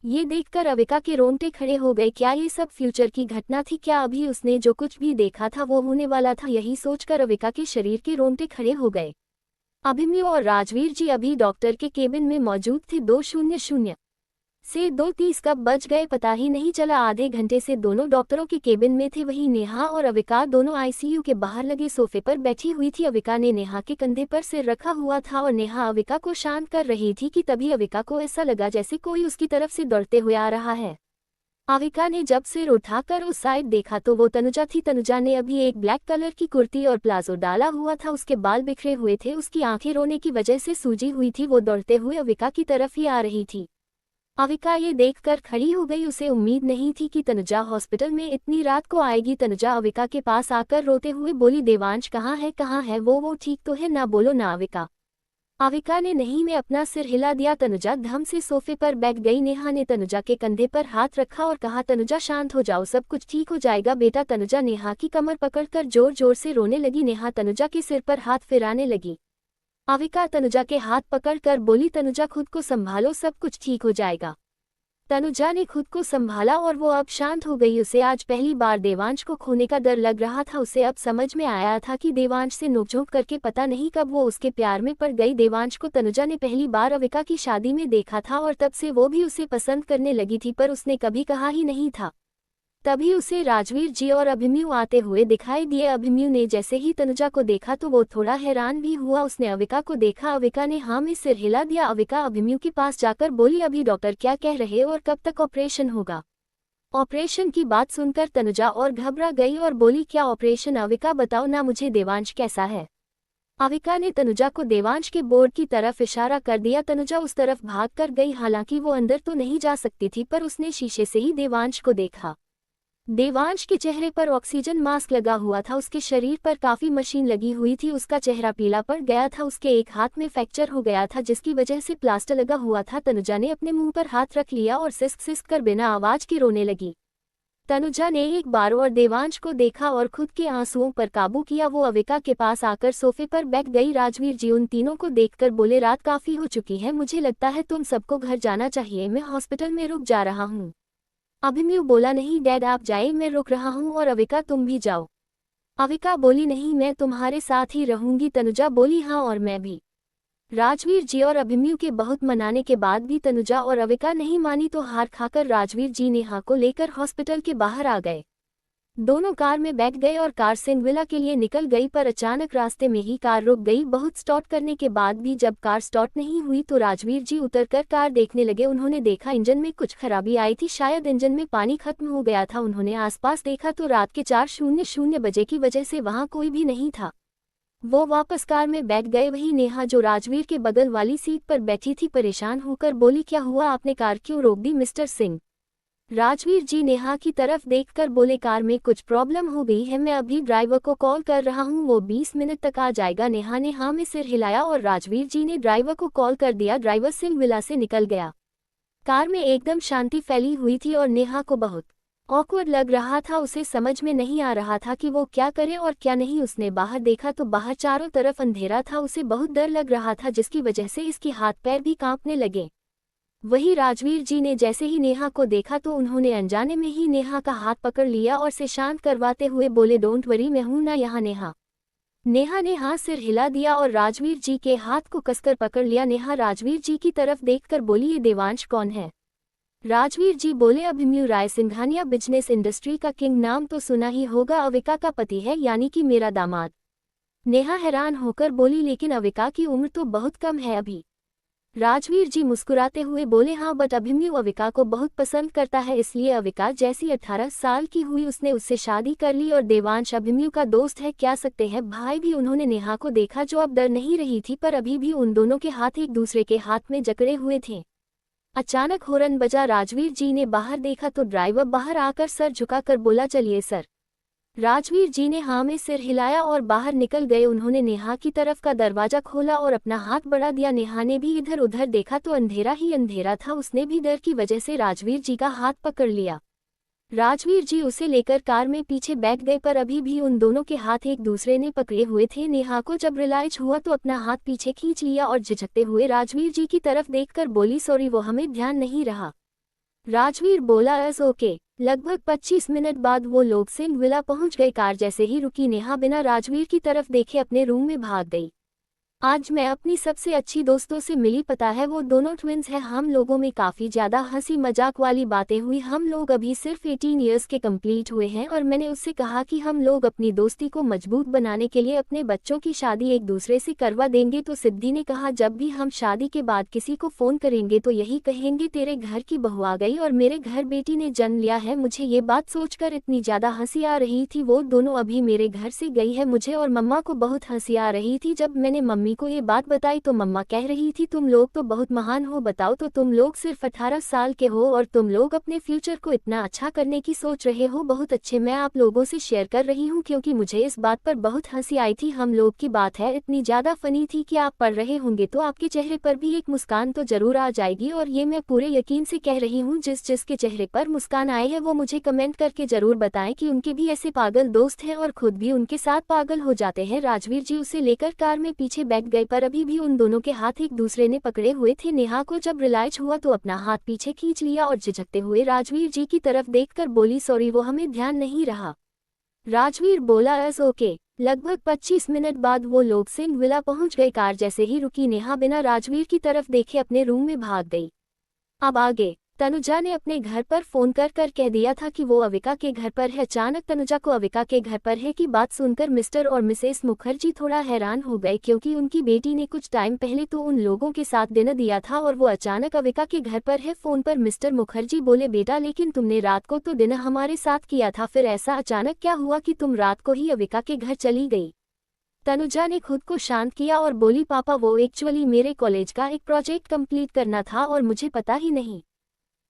ये देखकर अविका के रोंगटे खड़े हो गए। क्या ये सब फ्यूचर की घटना थी? क्या अभी उसने जो कुछ भी देखा था वो होने वाला था? यही सोचकर अविका के शरीर के रोंगटे खड़े हो गए। अभिमन्यु और राजवीर जी अभी डॉक्टर के केबिन में मौजूद थे। 2:00 से 2:30 कब बज गए पता ही नहीं चला। आधे घंटे से दोनों डॉक्टरों के केबिन में थे। वहीं नेहा और अविका दोनों आईसीयू के बाहर लगे सोफे पर बैठी हुई थी। अविका ने नेहा के कंधे पर सिर रखा हुआ था और नेहा अविका को शांत कर रही थी कि तभी अविका को ऐसा लगा जैसे कोई उसकी तरफ से दौड़ते हुए आ रहा है। अविका ने जब सिर उठाकर उस साइड देखा तो वो तनुजा थी। तनुजा ने अभी एक ब्लैक कलर की कुर्ती और प्लाजो डाला हुआ था। उसके बाल बिखरे हुए थे, उसकी आंखें रोने की वजह से सूजी हुई थी। वो दौड़ते हुए अविका की तरफ ही आ रही थी। अविका ये देखकर खड़ी हो गई। उसे उम्मीद नहीं थी कि तनुजा हॉस्पिटल में इतनी रात को आएगी। तनुजा अविका के पास आकर रोते हुए बोली, देवांश कहाँ है वो ठीक तो है ना? बोलो ना अविका। अविका ने नहीं में अपना सिर हिला दिया। तनुजा धम से सोफे पर बैठ गई। नेहा ने तनुजा के कंधे पर हाथ रखा और कहा, तनुजा शांत हो जाओ, सब कुछ ठीक हो जाएगा बेटा। तनुजा नेहा की कमर पकड़कर जोर जोर से रोने लगी। नेहा तनुजा के सिर पर हाथ फिराने लगी। अविका तनुजा के हाथ पकड़कर बोली, तनुजा खुद को संभालो, सब कुछ ठीक हो जाएगा। तनुजा ने खुद को संभाला और वो अब शांत हो गई। उसे आज पहली बार देवांश को खोने का डर लग रहा था। उसे अब समझ में आया था कि देवांश से नोकझोंक करके पता नहीं कब वो उसके प्यार में पड़ गई। देवांश को तनुजा ने पहली बार अविका की शादी में देखा था और तब से वो भी उसे पसंद करने लगी थी, पर उसने कभी कहा ही नहीं था। तभी उसे राजवीर जी और अभिमन्यु आते हुए दिखाई दिए। अभिमन्यु ने जैसे ही तनुजा को देखा तो वो थोड़ा हैरान भी हुआ। उसने अविका को देखा। अविका ने हाँ में सिर हिला दिया। अविका अभिमन्यु के पास जाकर बोली, अभी डॉक्टर क्या कह रहे और कब तक ऑपरेशन होगा? ऑपरेशन की बात सुनकर तनुजा और घबरा गई और बोली, क्या ऑपरेशन? अविका बताओ ना मुझे, देवांश कैसा है? अविका ने तनुजा को देवांश के बोर्ड की तरफ इशारा कर दिया। तनुजा उस तरफ भाग कर गई। हालांकि वो अंदर तो नहीं जा सकती थी, पर उसने शीशे से ही देवांश को देखा। देवांश के चेहरे पर ऑक्सीजन मास्क लगा हुआ था। उसके शरीर पर काफी मशीन लगी हुई थी। उसका चेहरा पीला पड़ गया था। उसके एक हाथ में फ्रैक्चर हो गया था जिसकी वजह से प्लास्टर लगा हुआ था। तनुजा ने अपने मुंह पर हाथ रख लिया और सिसक सिसक कर बिना आवाज के रोने लगी। तनुजा ने एक बार और देवांश को देखा और खुद के आंसुओं पर काबू किया। वो अविका के पास आकर सोफे पर बैठ गई। राजवीर जी उन तीनों को देखकर बोले, रात काफी हो चुकी है, मुझे लगता है तुम सबको घर जाना चाहिए, मैं हॉस्पिटल में रुक जा रहा हूँ। अभिमन्यु बोला, नहीं डैड आप जाइए, मैं रुक रहा हूँ, और अविका तुम भी जाओ। अविका बोली, नहीं मैं तुम्हारे साथ ही रहूंगी। तनुजा बोली, हाँ और मैं भी। राजवीर जी और अभिमन्यु के बहुत मनाने के बाद भी तनुजा और अविका नहीं मानी तो हार खाकर राजवीर जी नेहा को लेकर हॉस्पिटल के बाहर आ गए। दोनों कार में बैठ गए और कार सिंगविला के लिए निकल गई, पर अचानक रास्ते में ही कार रुक गई। बहुत स्टार्ट करने के बाद भी जब कार स्टार्ट नहीं हुई तो राजवीर जी उतरकर कार देखने लगे। उन्होंने देखा इंजन में कुछ खराबी आई थी, शायद इंजन में पानी खत्म हो गया था। उन्होंने आसपास देखा तो रात के 4:00 बजे की वजह से वहां कोई भी नहीं था। वो वापस कार में बैठ गए। वहीं नेहा जो राजवीर के बगल वाली सीट पर बैठी थी परेशान होकर बोली, क्या हुआ, आपने कार क्यों रोक दी मिस्टर सिंह? राजवीर जी नेहा की तरफ देखकर बोले, कार में कुछ प्रॉब्लम हो गई है, मैं अभी ड्राइवर को कॉल कर रहा हूँ, वो 20 मिनट तक आ जाएगा। नेहा ने हाँ में सिर हिलाया और राजवीर जी ने ड्राइवर को कॉल कर दिया। ड्राइवर सिंगविला से निकल गया। कार में एकदम शांति फैली हुई थी और नेहा को बहुत ऑकवर्ड लग रहा था। उसे समझ में नहीं आ रहा था कि वो क्या करे और क्या नहीं। उसने बाहर देखा तो बाहर चारों तरफ अंधेरा था। उसे बहुत डर लग रहा था जिसकी वजह से इसके हाथ पैर भी कांपने लगे। वही राजवीर जी ने जैसे ही नेहा को देखा तो उन्होंने अनजाने में ही नेहा का हाथ पकड़ लिया और से शांत करवाते हुए बोले, डोंट वरी, मैं हूं ना यहाँ। नेहा ने हाथ सिर हिला दिया और राजवीर जी के हाथ को कसकर पकड़ लिया। नेहा राजवीर जी की तरफ देखकर बोली, ये देवांश कौन है? राजवीर जी बोले, अभिमन्यु राय सिंघानिया, बिजनेस इंडस्ट्री का किंग, नाम तो सुना ही होगा, अविका का पति है, यानी कि मेरा दामाद। नेहा हैरान होकर बोली, लेकिन अविका की उम्र तो बहुत कम है अभी। राजवीर जी मुस्कुराते हुए बोले, हाँ बट अभिमन्यु अविका को बहुत पसंद करता है, इसलिए अविका जैसी 18 साल की हुई उसने उससे शादी कर ली और देवांश अभिमन्यु का दोस्त है, क्या सकते हैं भाई भी। उन्होंने नेहा को देखा जो अब डर नहीं रही थी, पर अभी भी उन दोनों के हाथ एक दूसरे के हाथ में जकड़े हुए थे। अचानक हॉर्न बजा। राजवीर जी ने बाहर देखा तो ड्राइवर बाहर आकर सर झुकाकर बोला, चलिए सर। राजवीर जी ने हाँ में सिर हिलाया और बाहर निकल गए। उन्होंने नेहा की तरफ का दरवाजा खोला और अपना हाथ बढ़ा दिया। नेहा ने भी इधर उधर देखा तो अंधेरा ही अंधेरा था। उसने भी डर की वजह से राजवीर जी का हाथ पकड़ लिया। राजवीर जी उसे लेकर कार में पीछे बैठ गए, पर अभी भी उन दोनों के हाथ एक दूसरे ने पकड़े हुए थे। नेहा को जब रियलाइज हुआ तो अपना हाथ पीछे खींच लिया और झिझकते हुए राजवीर जी की तरफ देखकर बोली, सॉरी वो हमें ध्यान नहीं रहा। राजवीर बोला, एस ओके। लगभग 25 मिनट बाद वो लोग सिंघविला पहुंच गए। कार जैसे ही रुकी नेहा बिना राजवीर की तरफ देखे अपने रूम में भाग गई। आज मैं अपनी सबसे अच्छी दोस्तों से मिली, पता है वो दोनों ट्विन्स हैं। हम लोगों में काफ़ी ज़्यादा हंसी मजाक वाली बातें हुई। हम लोग अभी सिर्फ 18 ईयर्स के कंप्लीट हुए हैं और मैंने उससे कहा कि हम लोग अपनी दोस्ती को मजबूत बनाने के लिए अपने बच्चों की शादी एक दूसरे से करवा देंगे। तो सिद्धि ने कहा जब भी हम शादी के बाद किसी को फ़ोन करेंगे तो यही कहेंगे तेरे घर की बहू आ गई और मेरे घर बेटी ने जन्म लिया है। मुझे ये बात सोचकर इतनी ज़्यादा हंसी आ रही थी। वो दोनों अभी मेरे घर से गई है। मुझे और मम्मा को बहुत हंसी आ रही थी। जब मैंने मम्मी को ये बात बताई तो मम्मा कह रही थी तुम लोग तो बहुत महान हो, बताओ तो तुम लोग सिर्फ 18 साल के हो और तुम लोग अपने फ्यूचर को इतना अच्छा करने की सोच रहे हो। बहुत अच्छे, मैं आप लोगों से शेयर कर रही हूँ क्योंकि मुझे इस बात पर बहुत हंसी आई थी। हम लोग की बात है इतनी ज़्यादा फनी थी कि आप पढ़ रहे होंगे तो आपके चेहरे पर भी एक मुस्कान तो जरूर आ जाएगी। और ये मैं पूरे यकीन से कह रही हूँ, जिसके चेहरे पर मुस्कान आई है वो मुझे कमेंट करके जरूर बताएं कि उनके भी ऐसे पागल दोस्त हैं और खुद भी उनके साथ पागल हो जाते हैं। राजवीर जी उसे लेकर कार में पीछे बैठ गए पर अभी भी उन दोनों के हाथ एक दूसरे ने पकड़े हुए थे। नेहा को जब रियलाइज हुआ तो अपना हाथ पीछे खींच लिया और झिझकते हुए राजवीर जी की तरफ देखकर बोली सॉरी वो हमें ध्यान नहीं रहा। राजवीर बोला एस ओके। लगभग 25 मिनट बाद वो लोग सिंह विला पहुंच गए। कार जैसे ही रुकी नेहा बिना राजवीर की तरफ देखे अपने रूम में भाग गई। अब आगे तनुजा ने अपने घर पर फोन कर कह दिया था कि वो अविका के घर पर है। अचानक तनुजा को अविका के घर पर है की बात सुनकर मिस्टर और मिसेस मुखर्जी थोड़ा हैरान हो गए क्योंकि उनकी बेटी ने कुछ टाइम पहले तो उन लोगों के साथ डिनर दिया था और वो अचानक अविका के घर पर है। फोन पर मिस्टर मुखर्जी बोले बेटा लेकिन तुमने रात को तो डिनर हमारे साथ किया था, फिर ऐसा अचानक क्या हुआ कि तुम रात को ही अविका के घर चली गई। तनुजा ने खुद को शांत किया और बोली पापा वो एक्चुअली मेरे कॉलेज का एक प्रोजेक्ट कंप्लीट करना था और मुझे पता ही नहीं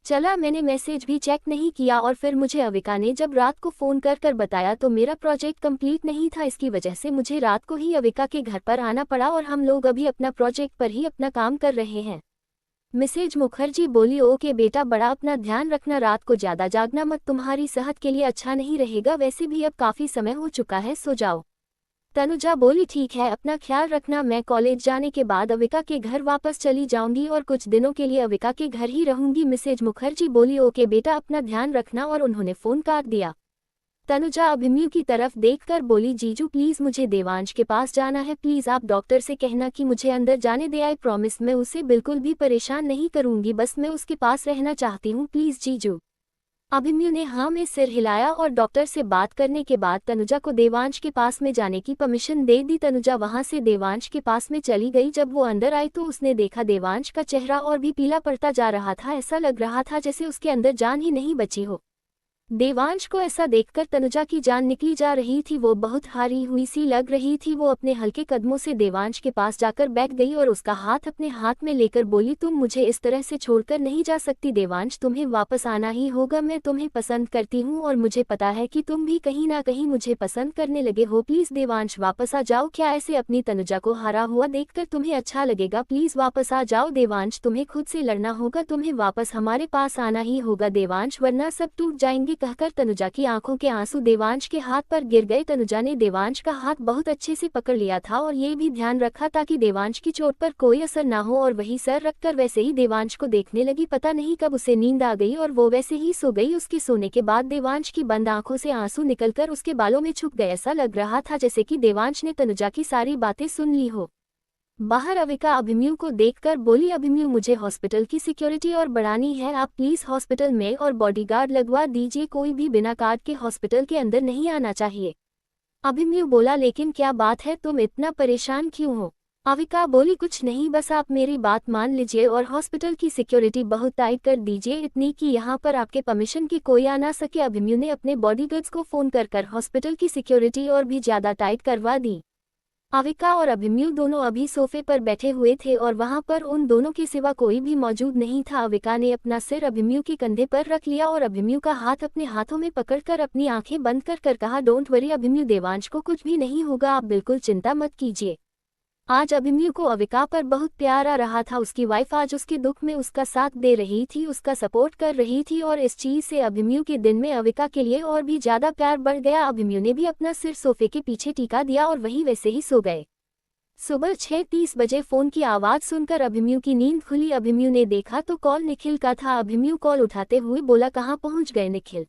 चला, मैंने मैसेज भी चेक नहीं किया और फिर मुझे अविका ने जब रात को फ़ोन कर बताया तो मेरा प्रोजेक्ट कंप्लीट नहीं था। इसकी वजह से मुझे रात को ही अविका के घर पर आना पड़ा और हम लोग अभी अपना प्रोजेक्ट पर ही अपना काम कर रहे हैं। मिसेज मुखर्जी बोली ओके बेटा, बड़ा अपना ध्यान रखना, रात को ज़्यादा जागना मत, तुम्हारी सेहत के लिए अच्छा नहीं रहेगा, वैसे भी अब काफ़ी समय हो चुका है, सो जाओ। तनुजा बोली ठीक है, अपना ख्याल रखना, मैं कॉलेज जाने के बाद अविका के घर वापस चली जाऊंगी और कुछ दिनों के लिए अविका के घर ही रहूंगी। मिसेज मुखर्जी बोली ओके बेटा, अपना ध्यान रखना और उन्होंने फ़ोन काट दिया। तनुजा अभिमन्यु की तरफ देखकर बोली जीजू प्लीज़ मुझे देवांश के पास जाना है, प्लीज़ आप डॉक्टर से कहना कि मुझे अंदर जाने दे। आई प्रॉमिस मैं उसे बिल्कुल भी परेशान नहीं करूंगी, बस मैं उसके पास रहना चाहती हूँ, प्लीज़ जीजू। अभिमन्यु ने हाँ में सिर हिलाया और डॉक्टर से बात करने के बाद तनुजा को देवांश के पास में जाने की परमिशन दे दी। तनुजा वहां से देवांश के पास में चली गई। जब वो अंदर आई तो उसने देखा देवांश का चेहरा और भी पीला पड़ता जा रहा था। ऐसा लग रहा था जैसे उसके अंदर जान ही नहीं बची हो। देवांश को ऐसा देखकर तनुजा की जान निकली जा रही थी। वो बहुत हारी हुई सी लग रही थी। वो अपने हल्के कदमों से देवांश के पास जाकर बैठ गई और उसका हाथ अपने हाथ में लेकर बोली तुम मुझे इस तरह से छोड़कर नहीं जा सकती देवांश, तुम्हें वापस आना ही होगा। मैं तुम्हें पसंद करती हूँ और मुझे पता है कि तुम भी कहीं ना कहीं मुझे पसंद करने लगे हो। प्लीज देवांश वापस आ जाओ। क्या ऐसे अपनी तनुजा को हारा हुआ देखकर तुम्हें अच्छा लगेगा? प्लीज वापस आ जाओ देवांश, तुम्हें खुद से लड़ना होगा, तुम्हें वापस हमारे पास आना ही होगा देवांश, वरना सब टूट जाएंगे। कहकर तनुजा की आंखों के आंसू देवांश के हाथ पर गिर गए। तनुजा ने देवांश का हाथ बहुत अच्छे से पकड़ लिया था और ये भी ध्यान रखा ताकि देवांश की चोट पर कोई असर ना हो और वही सर रखकर वैसे ही देवांश को देखने लगी। पता नहीं कब उसे नींद आ गई और वो वैसे ही सो गई। उसके सोने के बाद देवांश की बंद आंखों से आंसू निकलकर उसके बालों में छुप गए। ऐसा लग रहा था जैसे कि देवांश ने तनुजा की सारी बातें सुन ली हो। बाहर अविका अभिमन्यु को देखकर बोली अभिमन्यु मुझे हॉस्पिटल की सिक्योरिटी और बढ़ानी है, आप प्लीज हॉस्पिटल में और बॉडीगार्ड लगवा दीजिए, कोई भी बिना कार्ड के हॉस्पिटल के अंदर नहीं आना चाहिए। अभिमन्यु बोला लेकिन क्या बात है, तुम इतना परेशान क्यों हो? अविका बोली कुछ नहीं, बस आप मेरी बात मान लीजिए और हॉस्पिटल की सिक्योरिटी बहुत टाइट कर दीजिए, इतनी कि यहाँ पर आपके परमिशन की कोई आ ना सके। अभिमन्यु ने अपने बॉडीगार्ड्स को फोन कर हॉस्पिटल की सिक्योरिटी और भी ज्यादा टाइट करवा दी। अविका और अभिमन्यु दोनों अभी सोफे पर बैठे हुए थे और वहां पर उन दोनों के सिवा कोई भी मौजूद नहीं था। अविका ने अपना सिर अभिमन्यु के कंधे पर रख लिया और अभिमन्यु का हाथ अपने हाथों में पकड़कर अपनी आंखें बंद कर कहा डोंट वरी अभिमन्यु, देवांश को कुछ भी नहीं होगा, आप बिल्कुल चिंता मत कीजिए। आज अभिमन्यु को अविका पर बहुत प्यार आ रहा था। उसकी वाइफ आज उसके दुख में उसका साथ दे रही थी, उसका सपोर्ट कर रही थी और इस चीज से अभिमन्यु के दिन में अविका के लिए और भी ज्यादा प्यार बढ़ गया। अभिमन्यु ने भी अपना सिर सोफे के पीछे टिका दिया और वही वैसे ही सो गए। सुबह 6:30 बजे फोन की आवाज सुनकर अभिमन्यु की नींद खुली। अभिमन्यु ने देखा तो कॉल निखिल का था। अभिमन्यु कॉल उठाते हुए बोला कहाँ पहुंच गए निखिल?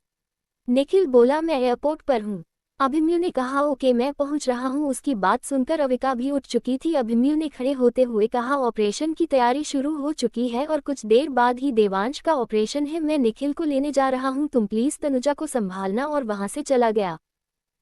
निखिल बोला मैं एयरपोर्ट पर हूँ। अभिमन्यु ने कहा ओके मैं पहुंच रहा हूं। उसकी बात सुनकर अविका भी उठ चुकी थी। अभिमन्यु ने खड़े होते हुए कहा ऑपरेशन की तैयारी शुरू हो चुकी है और कुछ देर बाद ही देवांश का ऑपरेशन है। मैं निखिल को लेने जा रहा हूं, तुम प्लीज तनुजा को संभालना। और वहां से चला गया।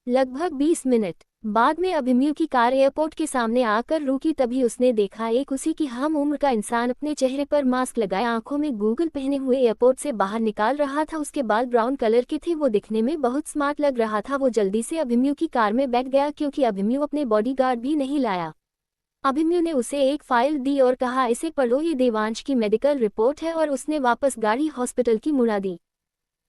लगभग 20 मिनट बाद में अभिमन्यु की कार एयरपोर्ट के सामने आकर रुकी। तभी उसने देखा एक उसी की हम उम्र का इंसान अपने चेहरे पर मास्क लगाए, आंखों में गूगल पहने हुए एयरपोर्ट से बाहर निकाल रहा था। उसके बाल ब्राउन कलर के थे, वो दिखने में बहुत स्मार्ट लग रहा था। वो जल्दी से अभिमन्यु की कार में बैठ गया क्योंकि अभिमन्यु अपने बॉडीगार्ड भी नहीं लाया। अभिमन्यु ने उसे एक फाइल दी और कहा इसे पढ़ो, ये देवांश की मेडिकल रिपोर्ट है। और उसने वापस गाड़ी हॉस्पिटल की मुड़ा दी।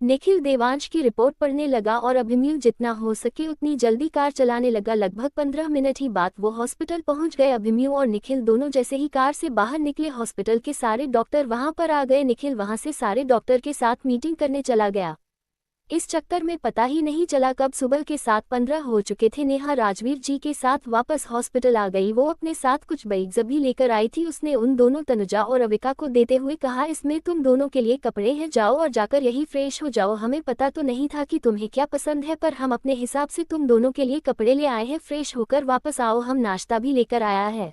निखिल देवांश की रिपोर्ट पढ़ने लगा और अभिमन्यु जितना हो सके उतनी जल्दी कार चलाने लगा। लगभग 15 मिनट ही बाद वो हॉस्पिटल पहुंच गए। अभिमन्यु और निखिल दोनों जैसे ही कार से बाहर निकले, हॉस्पिटल के सारे डॉक्टर वहां पर आ गए। निखिल वहां से सारे डॉक्टर के साथ मीटिंग करने चला गया। इस चक्कर में पता ही नहीं चला कब सुबह के 7:15 हो चुके थे। नेहा राजवीर जी के साथ वापस हॉस्पिटल आ गई। वो अपने साथ कुछ बैग्स भी लेकर आई थी। उसने उन दोनों तनुजा और अविका को देते हुए कहा इसमें तुम दोनों के लिए कपड़े हैं, जाओ और जाकर यही फ्रेश हो जाओ। हमें पता तो नहीं था कि तुम्हें क्या पसंद है, पर हम अपने हिसाब से तुम दोनों के लिए कपड़े ले आए हैं। फ्रेश होकर वापस आओ, हम नाश्ता भी लेकर आया है।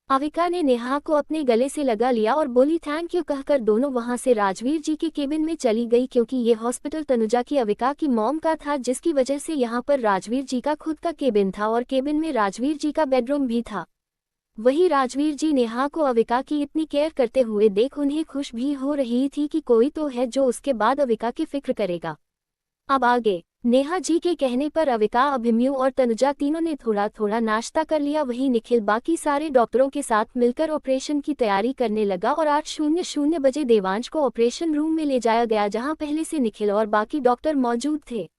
अविका ने नेहा को अपने गले से लगा लिया और बोली थैंक यू कहकर दोनों वहां से राजवीर जी के केबिन में चली गई। क्योंकि ये हॉस्पिटल तनुजा की अविका की मॉम का था, जिसकी वजह से यहाँ पर राजवीर जी का खुद का केबिन था और केबिन में राजवीर जी का बेडरूम भी था। वही राजवीर जी नेहा को अविका की इतनी केयर करते हुए देख उन्हें खुश भी हो रही थी कि कोई तो है जो उसके बाद अविका की फिक्र करेगा। अब आगे नेहा जी के कहने पर अविका, अभिमन्यु और तनुजा तीनों ने थोड़ा थोड़ा नाश्ता कर लिया। वहीं निखिल बाकी सारे डॉक्टरों के साथ मिलकर ऑपरेशन की तैयारी करने लगा और 8:00 बजे देवांश को ऑपरेशन रूम में ले जाया गया, जहां पहले से निखिल और बाकी डॉक्टर मौजूद थे।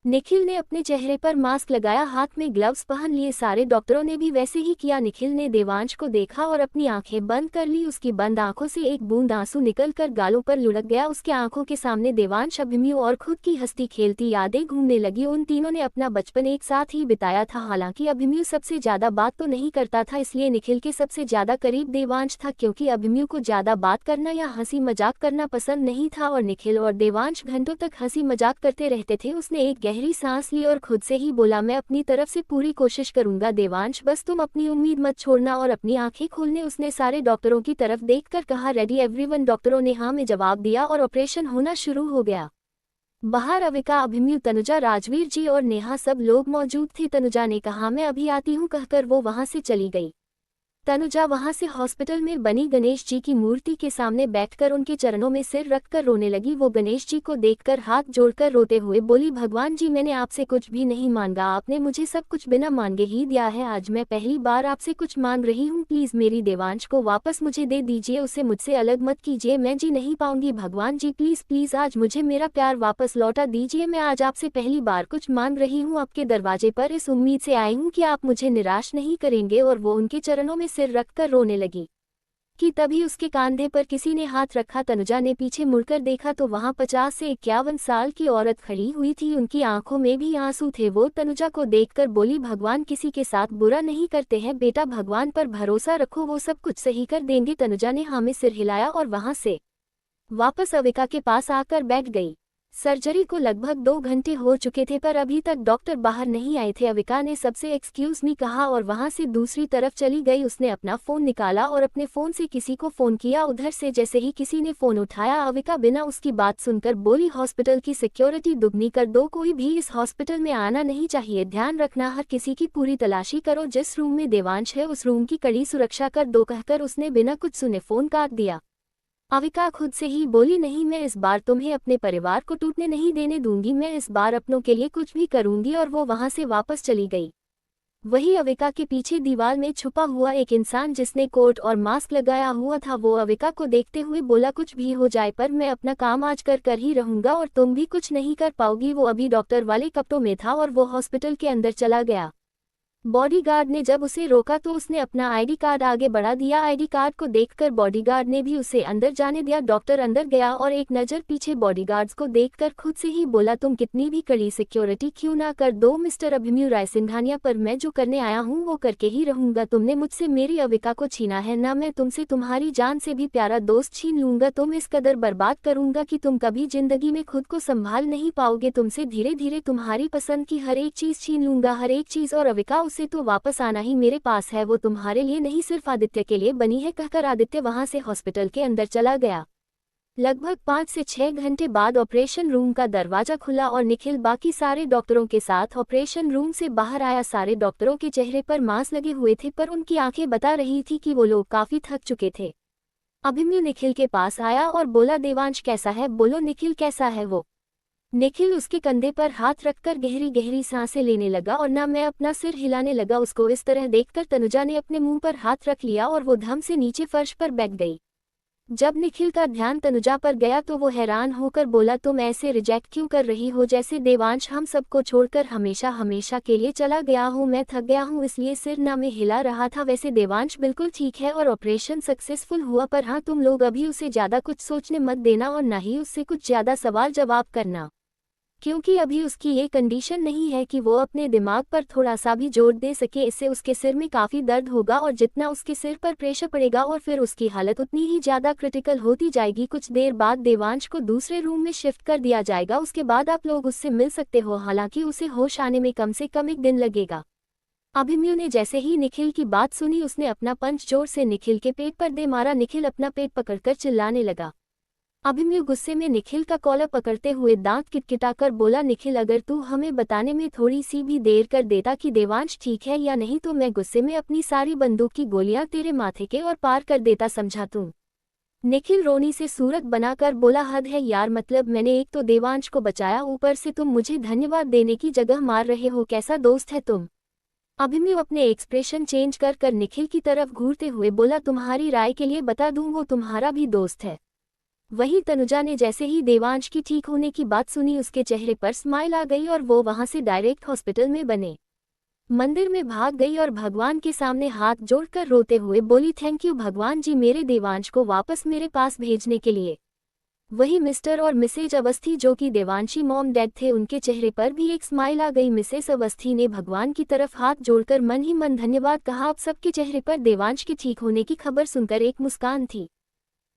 निखिल ने अपने चेहरे पर मास्क लगाया, हाथ में ग्लव्स पहन लिए। सारे डॉक्टरों ने भी वैसे ही किया। निखिल ने देवांश को देखा और अपनी आंखें बंद कर ली। उसकी बंद आंखों से एक बूंद आंसू निकलकर गालों पर लुढ़क गया। उसके आंखों के सामने देवांश, अभिमन्यु और खुद की हंसती खेलती यादें घूमने लगी। उन तीनों ने अपना बचपन एक साथ ही बिताया था। हालांकि अभिमन्यु सबसे ज्यादा बात तो नहीं करता था, इसलिए निखिल के सबसे ज्यादा करीब देवांश था। क्योंकि अभिमन्यु को ज्यादा बात करना या हंसी मजाक करना पसंद नहीं था और निखिल और देवांश घंटों तक हंसी मजाक करते रहते थे। उसने एक गहरी सांस ली और खुद से ही बोला मैं अपनी तरफ से पूरी कोशिश करूंगा देवांश, बस तुम अपनी उम्मीद मत छोड़ना। और अपनी आंखें खोलने उसने सारे डॉक्टरों की तरफ देखकर कहा रेडी एवरीवन। डॉक्टरों ने हाँ में जवाब दिया और ऑपरेशन होना शुरू हो गया। बाहर अविका, अभिमन्यु, तनुजा, राजवीर जी और नेहा सब लोग मौजूद थे। तनुजा ने कहा मैं अभी आती हूँ कहकर वो वहां से चली गई। तनुजा वहां से हॉस्पिटल में बनी गणेश जी की मूर्ति के सामने बैठकर उनके चरणों में सिर रखकर रोने लगी। वो गणेश जी को देखकर हाथ जोड़कर रोते हुए बोली भगवान जी मैंने आपसे कुछ भी नहीं मांगा, आपने मुझे सब कुछ बिना मांगे ही दिया है। आज मैं पहली बार आपसे कुछ मांग रही हूँ, प्लीज मेरी देवांश को वापस मुझे दे दीजिए, उसे मुझसे अलग मत कीजिए, मैं जी नहीं पाऊंगी। भगवान जी प्लीज प्लीज आज मुझे मेरा प्यार वापस लौटा दीजिए। मैं आज आपसे पहली बार कुछ मांग रही हूँ, आपके दरवाजे पर इस उम्मीद से आई हूँ कि आप मुझे निराश नहीं करेंगे। और वो उनके चरणों में सिर रखकर रोने लगी कि तभी उसके कंधे पर किसी ने हाथ रखा। तनुजा ने पीछे मुड़कर देखा तो वहां 50 से 51 साल की औरत खड़ी हुई थी। उनकी आंखों में भी आंसू थे। वो तनुजा को देखकर बोली भगवान किसी के साथ बुरा नहीं करते हैं बेटा, भगवान पर भरोसा रखो, वो सब कुछ सही कर देंगे। तनुजा ने हाँ में सिर हिलाया और वहां से वापस अविका के पास आकर बैठ गई। सर्जरी को लगभग 2 घंटे हो चुके थे पर अभी तक डॉक्टर बाहर नहीं आए थे। अविका ने सबसे एक्सक्यूज मी कहा और वहां से दूसरी तरफ चली गई। उसने अपना फोन निकाला और अपने फोन से किसी को फोन किया। उधर से जैसे ही किसी ने फोन उठाया अविका बिना उसकी बात सुनकर बोली हॉस्पिटल की सिक्योरिटी दुगनी कर दो, कोई भी इस हॉस्पिटल में आना नहीं चाहिए, ध्यान रखना हर किसी की पूरी तलाशी करो, जिस रूम में देवांश है उस रूम की कड़ी सुरक्षा कर दो कहकर उसने बिना कुछ सुने फोन काट दिया। अविका खुद से ही बोली नहीं, मैं इस बार तुम्हें अपने परिवार को टूटने नहीं देने दूंगी, मैं इस बार अपनों के लिए कुछ भी करूंगी। और वो वहां से वापस चली गई। वही अविका के पीछे दीवार में छुपा हुआ एक इंसान जिसने कोट और मास्क लगाया हुआ था, वो अविका को देखते हुए बोला कुछ भी हो जाए पर मैं अपना काम आज कर ही रहूंगा और तुम भी कुछ नहीं कर पाओगी। वो अभी डॉक्टर वाले कपड़ों में था और वो हॉस्पिटल के अंदर चला गया। बॉडीगार्ड ने जब उसे रोका तो उसने अपना आईडी कार्ड आगे बढ़ा दिया। आईडी कार्ड को देखकर बॉडीगार्ड ने भी उसे अंदर जाने दिया। डॉक्टर अंदर गया और एक नज़र पीछे बॉडीगार्ड्स को देखकर खुद से ही बोला, तुम कितनी भी कड़ी सिक्योरिटी क्यों ना कर दो मिस्टर अभिमन्यु रायसिंघानिया, पर मैं जो करने आया हूँ वो करके ही रहूंगा। तुमने मुझसे मेरी अविका को छीना है, ना मैं तुमसे तुम्हारी जान से भी प्यारा दोस्त छीन लूंगा। तुम इस कदर बर्बाद करूंगा कि तुम कभी जिंदगी में खुद को संभाल नहीं पाओगे। तुमसे धीरे धीरे तुम्हारी पसंद की हर एक चीज छीन लूंगा, हर एक चीज। और अविका, उसे तो वापस आना ही मेरे पास है, वो तुम्हारे लिए नहीं सिर्फ आदित्य के लिए बनी है। कहकर आदित्य वहां से हॉस्पिटल के अंदर चला गया। लगभग 5 से 6 घंटे बाद ऑपरेशन रूम का दरवाजा खुला और निखिल बाकी सारे डॉक्टरों के साथ ऑपरेशन रूम से बाहर आया। सारे डॉक्टरों के चेहरे पर मास्क लगे हुए थे, पर उनकी आंखें बता रही थी कि वो लोग काफी थक चुके थे। अभिमन्यु निखिल के पास आया और बोला, देवांश कैसा है? बोलो निखिल, कैसा है वो? निखिल उसके कंधे पर हाथ रखकर गहरी गहरी सांसें लेने लगा और ना मैं अपना सिर हिलाने लगा। उसको इस तरह देखकर तनुजा ने अपने मुंह पर हाथ रख लिया और वो धम से नीचे फर्श पर बैठ गई। जब निखिल का ध्यान तनुजा पर गया तो वो हैरान होकर बोला, तुम ऐसे रिजेक्ट क्यों कर रही हो? जैसे देवांश हम सबको छोड़कर हमेशा हमेशा के लिए चला गया हूँ। मैं थक गया हूँ इसलिए सिर ना में हिला रहा था। वैसे देवांश बिल्कुल ठीक है और ऑपरेशन सक्सेसफुल हुआ, पर हाँ, तुम लोग अभी उसे ज्यादा कुछ सोचने मत देना और ना ही उससे कुछ ज्यादा सवाल जवाब करना, क्योंकि अभी उसकी ये कंडीशन नहीं है कि वो अपने दिमाग पर थोड़ा सा भी जोर दे सके। इससे उसके सिर में काफ़ी दर्द होगा और जितना उसके सिर पर प्रेशर पड़ेगा और फिर उसकी हालत उतनी ही ज़्यादा क्रिटिकल होती जाएगी। कुछ देर बाद देवांश को दूसरे रूम में शिफ्ट कर दिया जाएगा, उसके बाद आप लोग उससे मिल सकते हो। हालांकि उसे होश आने में कम से कम 1 दिन लगेगा। अभिमन्यु ने जैसे ही निखिल की बात सुनी उसने अपना पंच जोर से निखिल के पेट पर दे मारा। निखिल अपना पेट पकड़कर चिल्लाने लगा। अभिमन्यु गुस्से में निखिल का कॉलर पकड़ते हुए दांत किटकिटाकर बोला, निखिल अगर तू हमें बताने में थोड़ी सी भी देर कर देता कि देवांश ठीक है या नहीं तो मैं गुस्से में अपनी सारी बंदूक की गोलियां तेरे माथे के और पार कर देता, समझा तू? निखिल रोनी से सूरत बनाकर बोला, हद है यार, मतलब मैंने एक तो देवांश को बचाया, ऊपर से तुम मुझे धन्यवाद देने की जगह मार रहे हो, कैसा दोस्त है तुम? अभिमन्यु अपने एक्सप्रेशन चेंज कर कर निखिल की तरफ घूरते हुए बोला, तुम्हारी राय के लिए बता दूं, वो तुम्हारा भी दोस्त है। वहीं तनुजा ने जैसे ही देवांश की ठीक होने की बात सुनी उसके चेहरे पर स्माइल आ गई और वो वहां से डायरेक्ट हॉस्पिटल में बने मंदिर में भाग गई और भगवान के सामने हाथ जोड़कर रोते हुए बोली, थैंक यू भगवान जी मेरे देवांश को वापस मेरे पास भेजने के लिए। वही मिस्टर और मिसेज अवस्थी जो कि देवांशी मॉम डैड थे, उनके चेहरे पर भी एक स्माइल आ गई। मिसेस अवस्थी ने भगवान की तरफ हाथ जोड़कर मन ही मन धन्यवाद कहा। अब सबके चेहरे पर देवांश के ठीक होने की खबर सुनकर एक मुस्कान थी,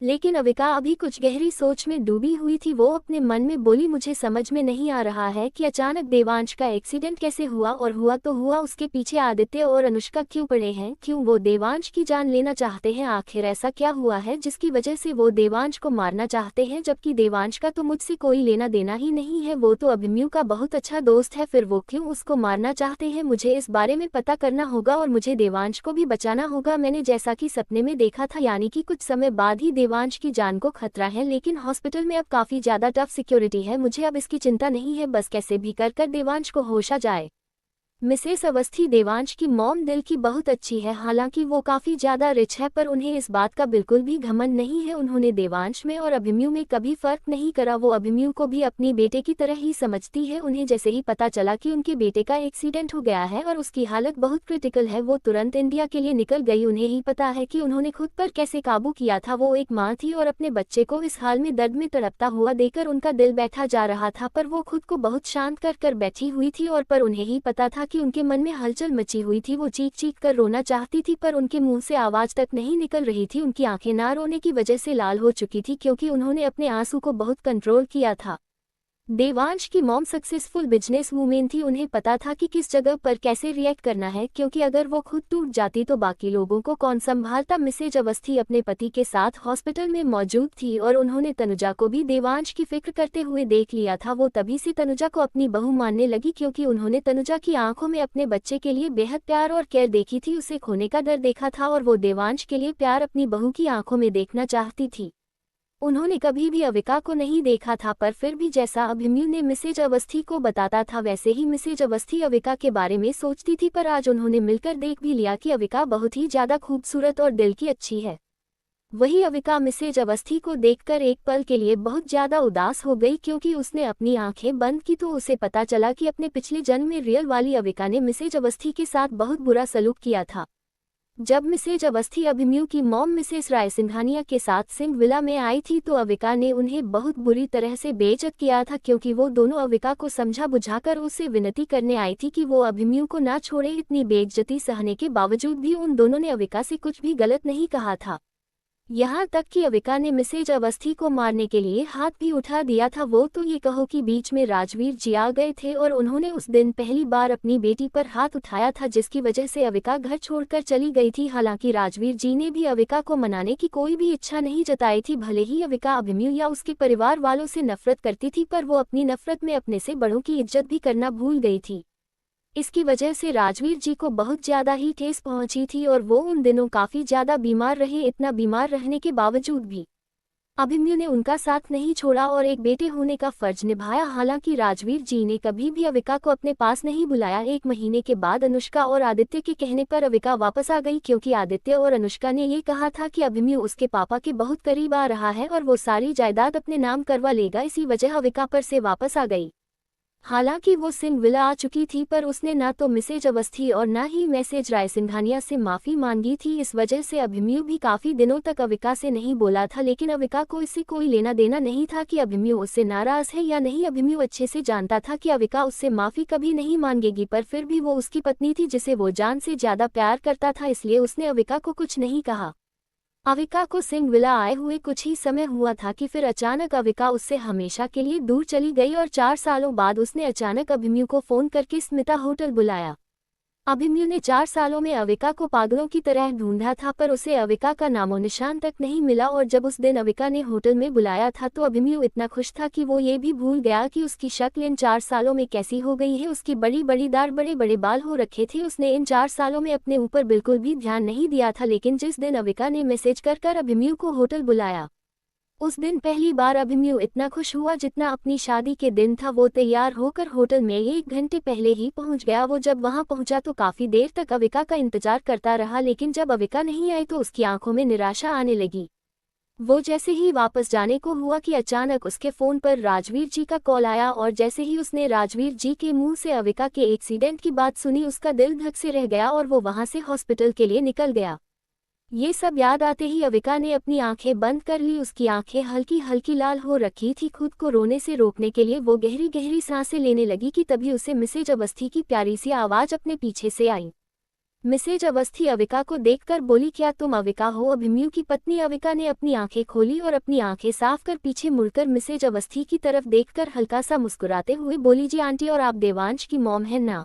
लेकिन अविका अभी कुछ गहरी सोच में डूबी हुई थी। वो अपने मन में बोली, मुझे समझ में नहीं आ रहा है कि अचानक देवांश का एक्सीडेंट कैसे हुआ, और हुआ तो हुआ, उसके पीछे आदित्य और अनुष्का क्यों पड़े हैं? क्यों वो देवांश की जान लेना चाहते हैं? आखिर ऐसा क्या हुआ है जिसकी वजह से वो देवांश को मारना चाहते हैं? जबकि देवांश का तो मुझसे कोई लेना देना ही नहीं है, वो तो अभिमन्यु का बहुत अच्छा दोस्त है, फिर वो क्यों उसको मारना चाहते हैं? मुझे इस बारे में पता करना होगा और मुझे देवांश को भी बचाना होगा। मैंने जैसा कि सपने में देखा था, यानी कि कुछ समय बाद ही देवांश की जान को खतरा है, लेकिन हॉस्पिटल में अब काफी ज्यादा टफ सिक्योरिटी है। मुझे अब इसकी चिंता नहीं है, बस कैसे भी कर देवांश को होश आ जाए। मिसेस अवस्थी देवांश की मॉम दिल की बहुत अच्छी है, हालांकि वो काफी ज्यादा रिच है, पर उन्हें इस बात का बिल्कुल भी घमंड नहीं है। उन्होंने देवांश में और अभिमन्यु में कभी फर्क नहीं करा। वो अभिमन्यु को भी अपनी बेटे की तरह ही समझती है। उन्हें जैसे ही पता चला कि उनके बेटे का एक्सीडेंट हो गया है और उसकी हालत बहुत क्रिटिकल है, वो तुरंत इंडिया के लिए निकल गई। उन्हें ही पता है कि उन्होंने खुद पर कैसे काबू किया था। वो एक माँ थी और अपने बच्चे को इस हाल में दर्द में तड़पता हुआ देखकर उनका दिल बैठा जा रहा था, पर वो खुद को बहुत शांत कर बैठी हुई थी। और पर उन्हें ही पता था कि उनके मन में हलचल मची हुई थी। वो चीख चीख कर रोना चाहती थी, पर उनके मुंह से आवाज तक नहीं निकल रही थी। उनकी आंखें ना रोने की वजह से लाल हो चुकी थी, क्योंकि उन्होंने अपने आंसू को बहुत कंट्रोल किया था। देवांश की मॉम सक्सेसफुल बिजनेस वूमेन थी, उन्हें पता था कि किस जगह पर कैसे रिएक्ट करना है, क्योंकि अगर वो खुद टूट जाती तो बाकी लोगों को कौन संभालता। मिसेज अवस्थी अपने पति के साथ हॉस्पिटल में मौजूद थी और उन्होंने तनुजा को भी देवांश की फिक्र करते हुए देख लिया था। वो तभी से तनुजा को अपनी बहू मानने लगी, क्योंकि उन्होंने तनुजा की आंखों में अपने बच्चे के लिए बेहद प्यार और केयर देखी थी। उसे खोने का डर देखा था और वो देवांश के लिए प्यार अपनी बहू की आंखों में देखना चाहती थी। उन्होंने कभी भी अविका को नहीं देखा था, पर फिर भी जैसा अभिमन्यु ने मिसेज अवस्थी को बताता था वैसे ही मिसेज अवस्थी अविका के बारे में सोचती थी। पर आज उन्होंने मिलकर देख भी लिया कि अविका बहुत ही ज्यादा खूबसूरत और दिल की अच्छी है। वही अविका मिसेज अवस्थी को देखकर एक पल के लिए बहुत ज्यादा उदास हो गई, क्योंकि उसने अपनी आंखें बंद की तो उसे पता चला कि अपने पिछले जन्म में रियल वाली अविका ने मिसेज अवस्थी के साथ बहुत बुरा सलूक किया था। जब मिसेज अवस्थी अभिमन्यु की मॉम मिसेस राय सिंघानिया के साथ सिंह विला में आई थी तो अविका ने उन्हें बहुत बुरी तरह से बेइज्जत किया था, क्योंकि वो दोनों अविका को समझा बुझाकर उससे विनती करने आई थी कि वो अभिमन्यु को ना छोड़े। इतनी बेइज्जती सहने के बावजूद भी उन दोनों ने अविका से कुछ भी गलत नहीं कहा था। यहाँ तक कि अविका ने मिसेज अवस्थी को मारने के लिए हाथ भी उठा दिया था। वो तो ये कहो कि बीच में राजवीर जी आ गए थे और उन्होंने उस दिन पहली बार अपनी बेटी पर हाथ उठाया था, जिसकी वजह से अविका घर छोड़कर चली गई थी। हालांकि राजवीर जी ने भी अविका को मनाने की कोई भी इच्छा नहीं जताई थी। भले ही अविका अभिमन्यु या उसके परिवार वालों से नफरत करती थी, पर वो अपनी नफरत में अपने से बड़ों की इज्जत भी करना भूल गई थी। इसकी वजह से राजवीर जी को बहुत ज्यादा ही ठेस पहुंची थी और वो उन दिनों काफी ज्यादा बीमार रहे। इतना बीमार रहने के बावजूद भी अभिमन्यु ने उनका साथ नहीं छोड़ा और एक बेटे होने का फर्ज निभाया। हालांकि राजवीर जी ने कभी भी अविका को अपने पास नहीं बुलाया। 1 महीने के बाद अनुष्का और आदित्य के कहने पर अविका वापस आ गई, क्योंकि आदित्य और अनुष्का ने ये कहा था कि अभिमन्यु उसके पापा के बहुत करीब आ रहा है और वो सारी जायदाद अपने नाम करवा लेगा। इसी वजह अविका पर से वापस आ गई। हालांकि वो सिंह विला आ चुकी थी, पर उसने ना तो मिसेज अवस्थी और ना ही मिसेज राय सिंघानिया से माफी मांगी थी। इस वजह से अभिमन्यु भी काफी दिनों तक अविका से नहीं बोला था, लेकिन अविका को इससे कोई लेना देना नहीं था कि अभिमन्यु उससे नाराज है या नहीं। अभिमन्यु अच्छे से जानता था कि अविका उससे माफी कभी नहीं मांगेगी, पर फिर भी वो उसकी पत्नी थी जिसे वो जान से ज्यादा प्यार करता था, इसलिए उसने अविका को कुछ नहीं कहा। अविका को सिंह विला आए हुए कुछ ही समय हुआ था कि फिर अचानक अविका उससे हमेशा के लिए दूर चली गई और 4 सालों बाद उसने अचानक अभिमन्यु को फोन करके स्मिता होटल बुलाया। अभिमन्यु ने 4 सालों में अविका को पागलों की तरह ढूंढा था, पर उसे अविका का नामो निशान तक नहीं मिला। और जब उस दिन अविका ने होटल में बुलाया था तो अभिमन्यु इतना खुश था कि वो ये भी भूल गया कि उसकी शक्ल इन 4 सालों में कैसी हो गई है। उसकी बड़ी बड़ी दाढ़, बड़े बड़े बाल हो रखे थे। उसने इन 4 सालों में अपने ऊपर बिल्कुल भी ध्यान नहीं दिया था, लेकिन जिस दिन अविका ने मैसेज कर अभिमन्यु को होटल बुलाया, उस दिन पहली बार अभिमन्यु इतना खुश हुआ जितना अपनी शादी के दिन था। वो तैयार होकर होटल में 1 घंटे पहले ही पहुंच गया। वो जब वहां पहुंचा तो काफी देर तक अविका का इंतजार करता रहा, लेकिन जब अविका नहीं आई तो उसकी आंखों में निराशा आने लगी। वो जैसे ही वापस जाने को हुआ कि अचानक उसके फोन पर राजवीर जी का कॉल आया, और जैसे ही उसने राजवीर जी के मुंह से अविका के एक्सीडेंट की बात सुनी, उसका दिल धक से रह गया और वो वहां से हॉस्पिटल के लिए निकल गया। ये सब याद आते ही अविका ने अपनी आंखें बंद कर ली। उसकी आंखें हल्की हल्की लाल हो रखी थी। खुद को रोने से रोकने के लिए वो गहरी गहरी सांसें लेने लगी कि तभी उसे मिसेज अवस्थी की प्यारी सी आवाज अपने पीछे से आई। मिसेज अवस्थी अविका को देखकर बोली, क्या तुम अविका हो? अभिमन्यु की पत्नी अविका ने अपनी आंखें खोली और अपनी आंखें साफ कर पीछे मुड़कर मिसेज अवस्थी की तरफ देखकर हल्का सा मुस्कुराते हुए बोली, जी आंटी, और आप देवांश की मॉम है ना?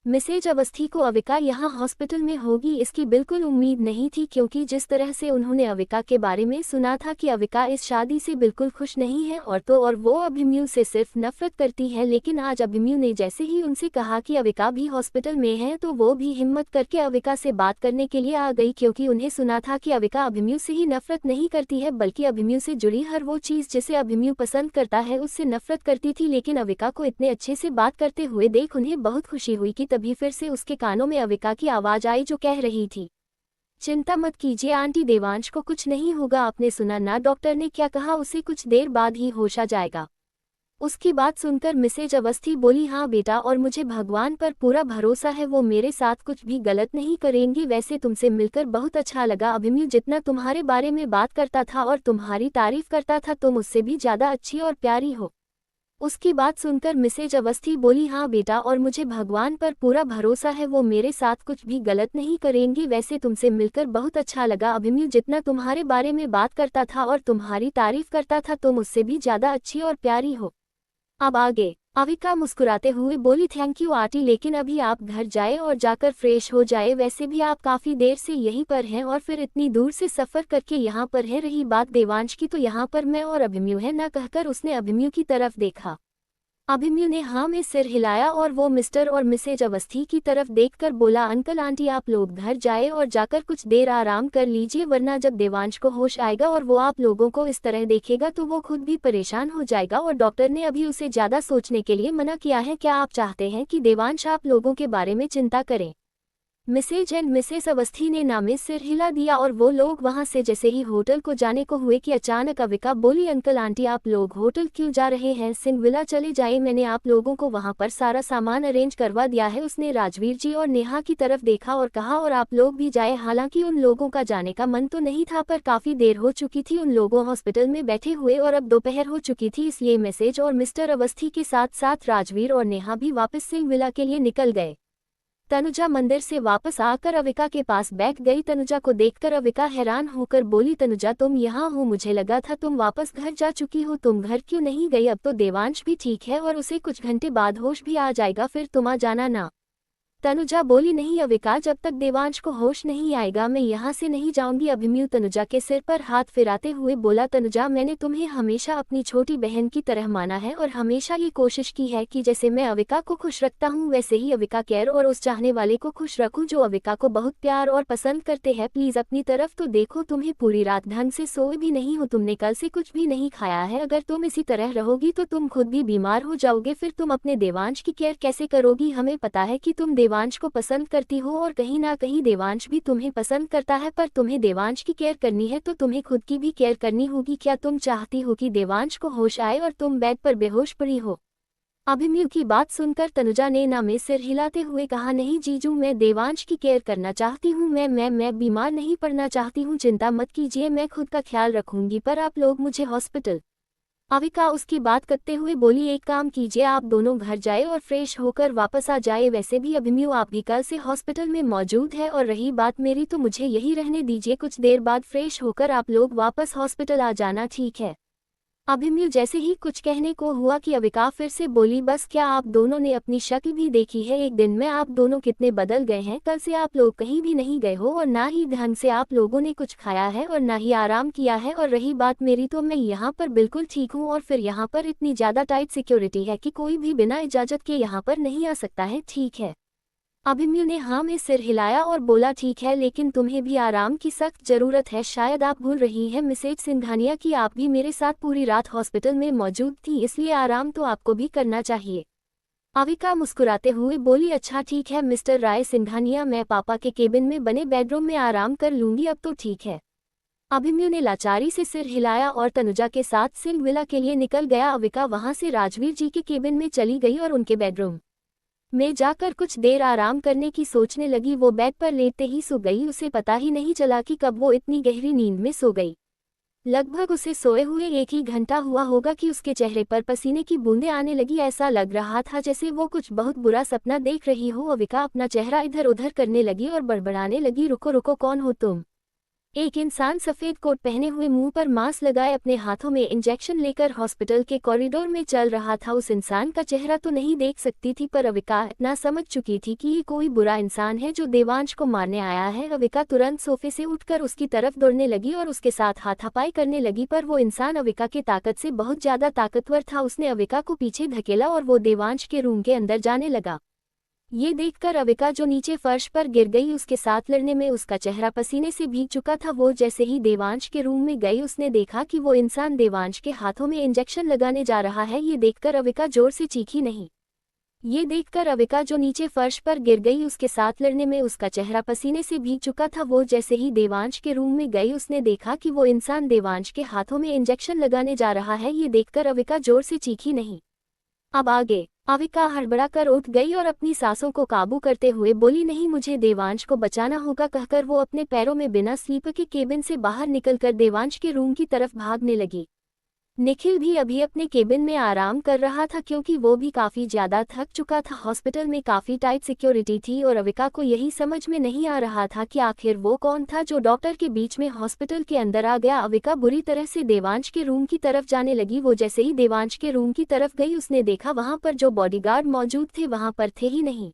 मिसेज अवस्थी को अविका यहाँ हॉस्पिटल में होगी इसकी बिल्कुल उम्मीद नहीं थी, क्योंकि जिस तरह से उन्होंने अविका के बारे में सुना था कि अविका इस शादी से बिल्कुल खुश नहीं है और वो अभिमन्यु से सिर्फ नफरत करती है। लेकिन आज अभिमन्यु ने जैसे ही उनसे कहा कि अविका भी हॉस्पिटल में है तो वो भी हिम्मत करके अविका से बात करने के लिए आ गई, क्योंकि उन्हें सुना था कि अविका अभिमन्यु से ही नफरत नहीं करती है, बल्कि अभिमन्यु से जुड़ी हर वो चीज़ जिसे अभिमन्यु पसंद करता है उससे नफरत करती थी। लेकिन अविका को इतने अच्छे से बात करते हुए देख उन्हें बहुत खुशी हुई कि तभी फिर से उसके कानों में अविका की आवाज आई जो कह रही थी, चिंता मत कीजिए आंटी, देवांश को कुछ नहीं होगा। आपने सुना ना डॉक्टर ने क्या कहा, उसे कुछ देर बाद ही होश आ जाएगा। उसकी बात सुनकर मिसेज अवस्थी बोली, हाँ बेटा, और मुझे भगवान पर पूरा भरोसा है, वो मेरे साथ कुछ भी गलत नहीं करेंगी। वैसे तुमसे मिलकर बहुत अच्छा लगा। अभिमन्यु जितना तुम्हारे बारे में बात करता था और तुम्हारी तारीफ करता था, तुम उससे भी ज्यादा अच्छी और प्यारी हो। उसकी बात सुनकर मिसेज अवस्थी बोली, हाँ बेटा, और मुझे भगवान पर पूरा भरोसा है, वो मेरे साथ कुछ भी गलत नहीं करेंगी। वैसे तुमसे मिलकर बहुत अच्छा लगा। अभिमन्यु जितना तुम्हारे बारे में बात करता था और तुम्हारी तारीफ करता था, तुम उससे भी ज्यादा अच्छी और प्यारी हो। अब आगे अविका मुस्कुराते हुए बोली, थैंक यू आंटी, लेकिन अभी आप घर जाए और जाकर फ्रेश हो जाए। वैसे भी आप काफी देर से यहीं पर हैं और फिर इतनी दूर से सफर करके यहाँ पर है। रही बात देवांश की, तो यहाँ पर मैं और अभिमन्यु है ना, कहकर उसने अभिमन्यु की तरफ देखा। अभिमन्यु ने हाँ में सिर हिलाया और वो मिस्टर और मिसेज अवस्थी की तरफ देखकर बोला, अंकल आंटी, आप लोग घर जाए और जाकर कुछ देर आराम कर लीजिए, वरना जब देवांश को होश आएगा और वो आप लोगों को इस तरह देखेगा तो वो खुद भी परेशान हो जाएगा, और डॉक्टर ने अभी उसे ज्यादा सोचने के लिए मना किया है। क्या आप चाहते हैं कि देवांश आप लोगों के बारे में चिंता करे? मिसेज एंड मिसेस अवस्थी ने ना में सिर हिला दिया और वो लोग वहां से जैसे ही होटल को जाने को हुए कि अचानक अविका बोली, अंकल आंटी आप लोग होटल क्यों जा रहे हैं? सिंह विला चले जाए, मैंने आप लोगों को वहां पर सारा सामान अरेंज करवा दिया है। उसने राजवीर जी और नेहा की तरफ देखा और कहा और आप लोग भी जाए। हालांकि उन लोगों का जाने का मन तो नहीं था, पर काफी देर हो चुकी थी उन लोगों हॉस्पिटल में बैठे हुए और अब दोपहर हो चुकी थी, इसलिए मिसेज और मिस्टर अवस्थी के साथ साथ राजवीर और नेहा भी वापस सिंह विला के लिए निकल गए। तनुजा मंदिर से वापस आकर अविका के पास बैठ गई। तनुजा को देखकर अविका हैरान होकर बोली, तनुजा तुम यहाँ हो? मुझे लगा था तुम वापस घर जा चुकी हो, तुम घर क्यों नहीं गई? अब तो देवांश भी ठीक है और उसे कुछ घंटे बाद होश भी आ जाएगा, फिर तुम आ जाना ना। तनुजा बोली, नहीं अविका, जब तक देवांश को होश नहीं आएगा मैं यहाँ से नहीं जाऊंगी। अभिमन्यु तनुजा के सिर पर हाथ फिराते हुए बोला, तनुजा मैंने तुम्हें हमेशा अपनी छोटी बहन की तरह माना है और हमेशा ये कोशिश की है कि जैसे मैं अविका को खुश रखता हूँ वैसे ही अविका केयर और उस चाहने वाले को खुश रखूँ जो अविका को बहुत प्यार और पसंद करते हैं। प्लीज अपनी तरफ तो देखो, तुम्हें पूरी रात ढंग से सोए भी नहीं हो, तुमने कल से कुछ भी नहीं खाया है। अगर तुम इसी तरह रहोगी तो तुम खुद भी बीमार हो जाओगे, फिर तुम अपने देवांश की केयर कैसे करोगी? हमें पता है कि तुम देवांश को पसंद करती हो और कहीं ना कहीं देवांश भी तुम्हें पसंद करता है, पर तुम्हें देवांश की केयर करनी है तो तुम्हें खुद की भी केयर करनी होगी। क्या तुम चाहती हो कि देवांश को होश आए और तुम बेड पर बेहोश पड़ी हो? अभिमन्यु की बात सुनकर तनुजा ने ना में सिर हिलाते हुए कहा, नहीं जीजू, मैं देवांश की केयर करना चाहती हूँ। मैं बीमार नहीं पड़ना चाहती हूँ, चिंता मत कीजिए, मैं खुद का ख्याल रखूंगी, पर आप लोग मुझे हॉस्पिटल। अविका उसकी बात करते हुए बोली, एक काम कीजिए, आप दोनों घर जाए और फ्रेश होकर वापस आ जाए। वैसे भी अभिमन्यु आप भी कल से हॉस्पिटल में मौजूद है और रही बात मेरी तो मुझे यही रहने दीजिए, कुछ देर बाद फ्रेश होकर आप लोग वापस हॉस्पिटल आ जाना, ठीक है? अभिमन्यु जैसे ही कुछ कहने को हुआ कि अविका फिर से बोली, बस क्या आप दोनों ने अपनी शक्ल भी देखी है? एक दिन में आप दोनों कितने बदल गए हैं। कल से आप लोग कहीं भी नहीं गए हो और ना ही ढंग से आप लोगों ने कुछ खाया है और ना ही आराम किया है, और रही बात मेरी तो मैं यहाँ पर बिल्कुल ठीक हूँ और फिर यहाँ पर इतनी ज़्यादा टाइट सिक्योरिटी है कि कोई भी बिना इजाज़त के यहाँ पर नहीं आ सकता है, ठीक है? अभिमन्यु ने हाँ में सिर हिलाया और बोला, ठीक है, लेकिन तुम्हें भी आराम की सख्त जरूरत है। शायद आप भूल रही हैं मिसेज सिंघानिया कि आप भी मेरे साथ पूरी रात हॉस्पिटल में मौजूद थी, इसलिए आराम तो आपको भी करना चाहिए। अविका मुस्कुराते हुए बोली, अच्छा ठीक है मिस्टर राय सिंघानिया, मैं पापा के केबिन में बने बेडरूम में आराम कर लूंगी, अब तो ठीक है। अभिमन्यु ने लाचारी से सिर हिलाया और तनुजा के साथ सिंह विला के लिए निकल गया। अविका वहां से राजवीर जी के केबिन में चली गई और उनके बेडरूम में जाकर कुछ देर आराम करने की सोचने लगी। वो बेड पर लेटते ही सो गई, उसे पता ही नहीं चला कि कब वो इतनी गहरी नींद में सो गई। लगभग उसे सोए हुए 1 ही घंटा हुआ होगा कि उसके चेहरे पर पसीने की बूंदें आने लगी। ऐसा लग रहा था जैसे वो कुछ बहुत बुरा सपना देख रही हो। अविका अपना चेहरा इधर उधर करने लगी और बड़बड़ाने लगी, रुको रुको, कौन हो तुम? एक इंसान सफेद कोट पहने हुए, मुंह पर मास्क लगाए, अपने हाथों में इंजेक्शन लेकर हॉस्पिटल के कॉरिडोर में चल रहा था। उस इंसान का चेहरा तो नहीं देख सकती थी, पर अविका इतना समझ चुकी थी कि ये कोई बुरा इंसान है जो देवांश को मारने आया है। अविका तुरंत सोफे से उठकर उसकी तरफ दौड़ने लगी और उसके साथ हाथापाई करने लगी, पर वो इंसान अविका के ताकत से बहुत ज्यादा ताकतवर था। उसने अविका को पीछे धकेला और वो देवांश के रूम के अंदर जाने लगा। ये देखकर अविका जो नीचे फर्श पर गिर गई, उसके साथ लड़ने में उसका चेहरा पसीने से भीग चुका था। वो जैसे ही देवांश के रूम में गई, उसने देखा कि वो इंसान देवांश के हाथों में इंजेक्शन लगाने जा रहा है। ये देखकर अविका जोर से चीखी नहीं। ये देखकर अविका जो नीचे फर्श पर गिर गई, उसके साथ लड़ने में उसका चेहरा पसीने से भीग चुका था। वो जैसे ही देवांश के रूम में गई, उसने देखा कि वो इंसान देवांश के हाथों में इंजेक्शन लगाने जा रहा है। ये देखकर अविका जोर से चीखी नहीं। अब आगे अविका हड़बड़ा कर उठ गई और अपनी सांसों को काबू करते हुए बोली, नहीं, मुझे देवांश को बचाना होगा, कहकर वो अपने पैरों में बिना स्लीपर के केबिन से बाहर निकलकर देवांश के रूम की तरफ भागने लगी। निखिल भी अभी अपने केबिन में आराम कर रहा था क्योंकि वो भी काफी ज्यादा थक चुका था। हॉस्पिटल में काफी टाइट सिक्योरिटी थी और अविका को यही समझ में नहीं आ रहा था कि आखिर वो कौन था जो डॉक्टर के बीच में हॉस्पिटल के अंदर आ गया। अविका बुरी तरह से देवांश के रूम की तरफ जाने लगी। वो जैसे ही देवांश के रूम की तरफ गई, उसने देखा वहां पर जो बॉडीगार्ड मौजूद थे वहां पर थे ही नहीं।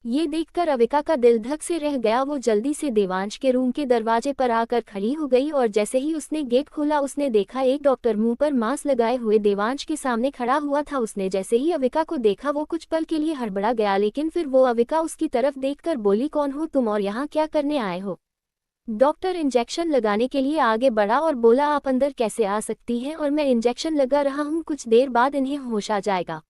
ये देखकर अविका का दिल धक से रह गया। वो जल्दी से देवांश के रूम के दरवाजे पर आकर खड़ी हो गई और जैसे ही उसने गेट खोला, उसने देखा एक डॉक्टर मुंह पर मास्क लगाए हुए देवांश के सामने खड़ा हुआ था। उसने जैसे ही अविका को देखा, वो कुछ पल के लिए हड़बड़ा गया, लेकिन फिर वो अविका उसकी तरफ देखकर बोली, कौन हो तुम और यहाँ क्या करने आए हो? डॉक्टर इंजेक्शन लगाने के लिए आगे बढ़ा और बोला, आप अंदर कैसे आ सकती हैं? और मैं इंजेक्शन लगा रहा हूँ, कुछ देर बाद इन्हें होश आ जाएगा।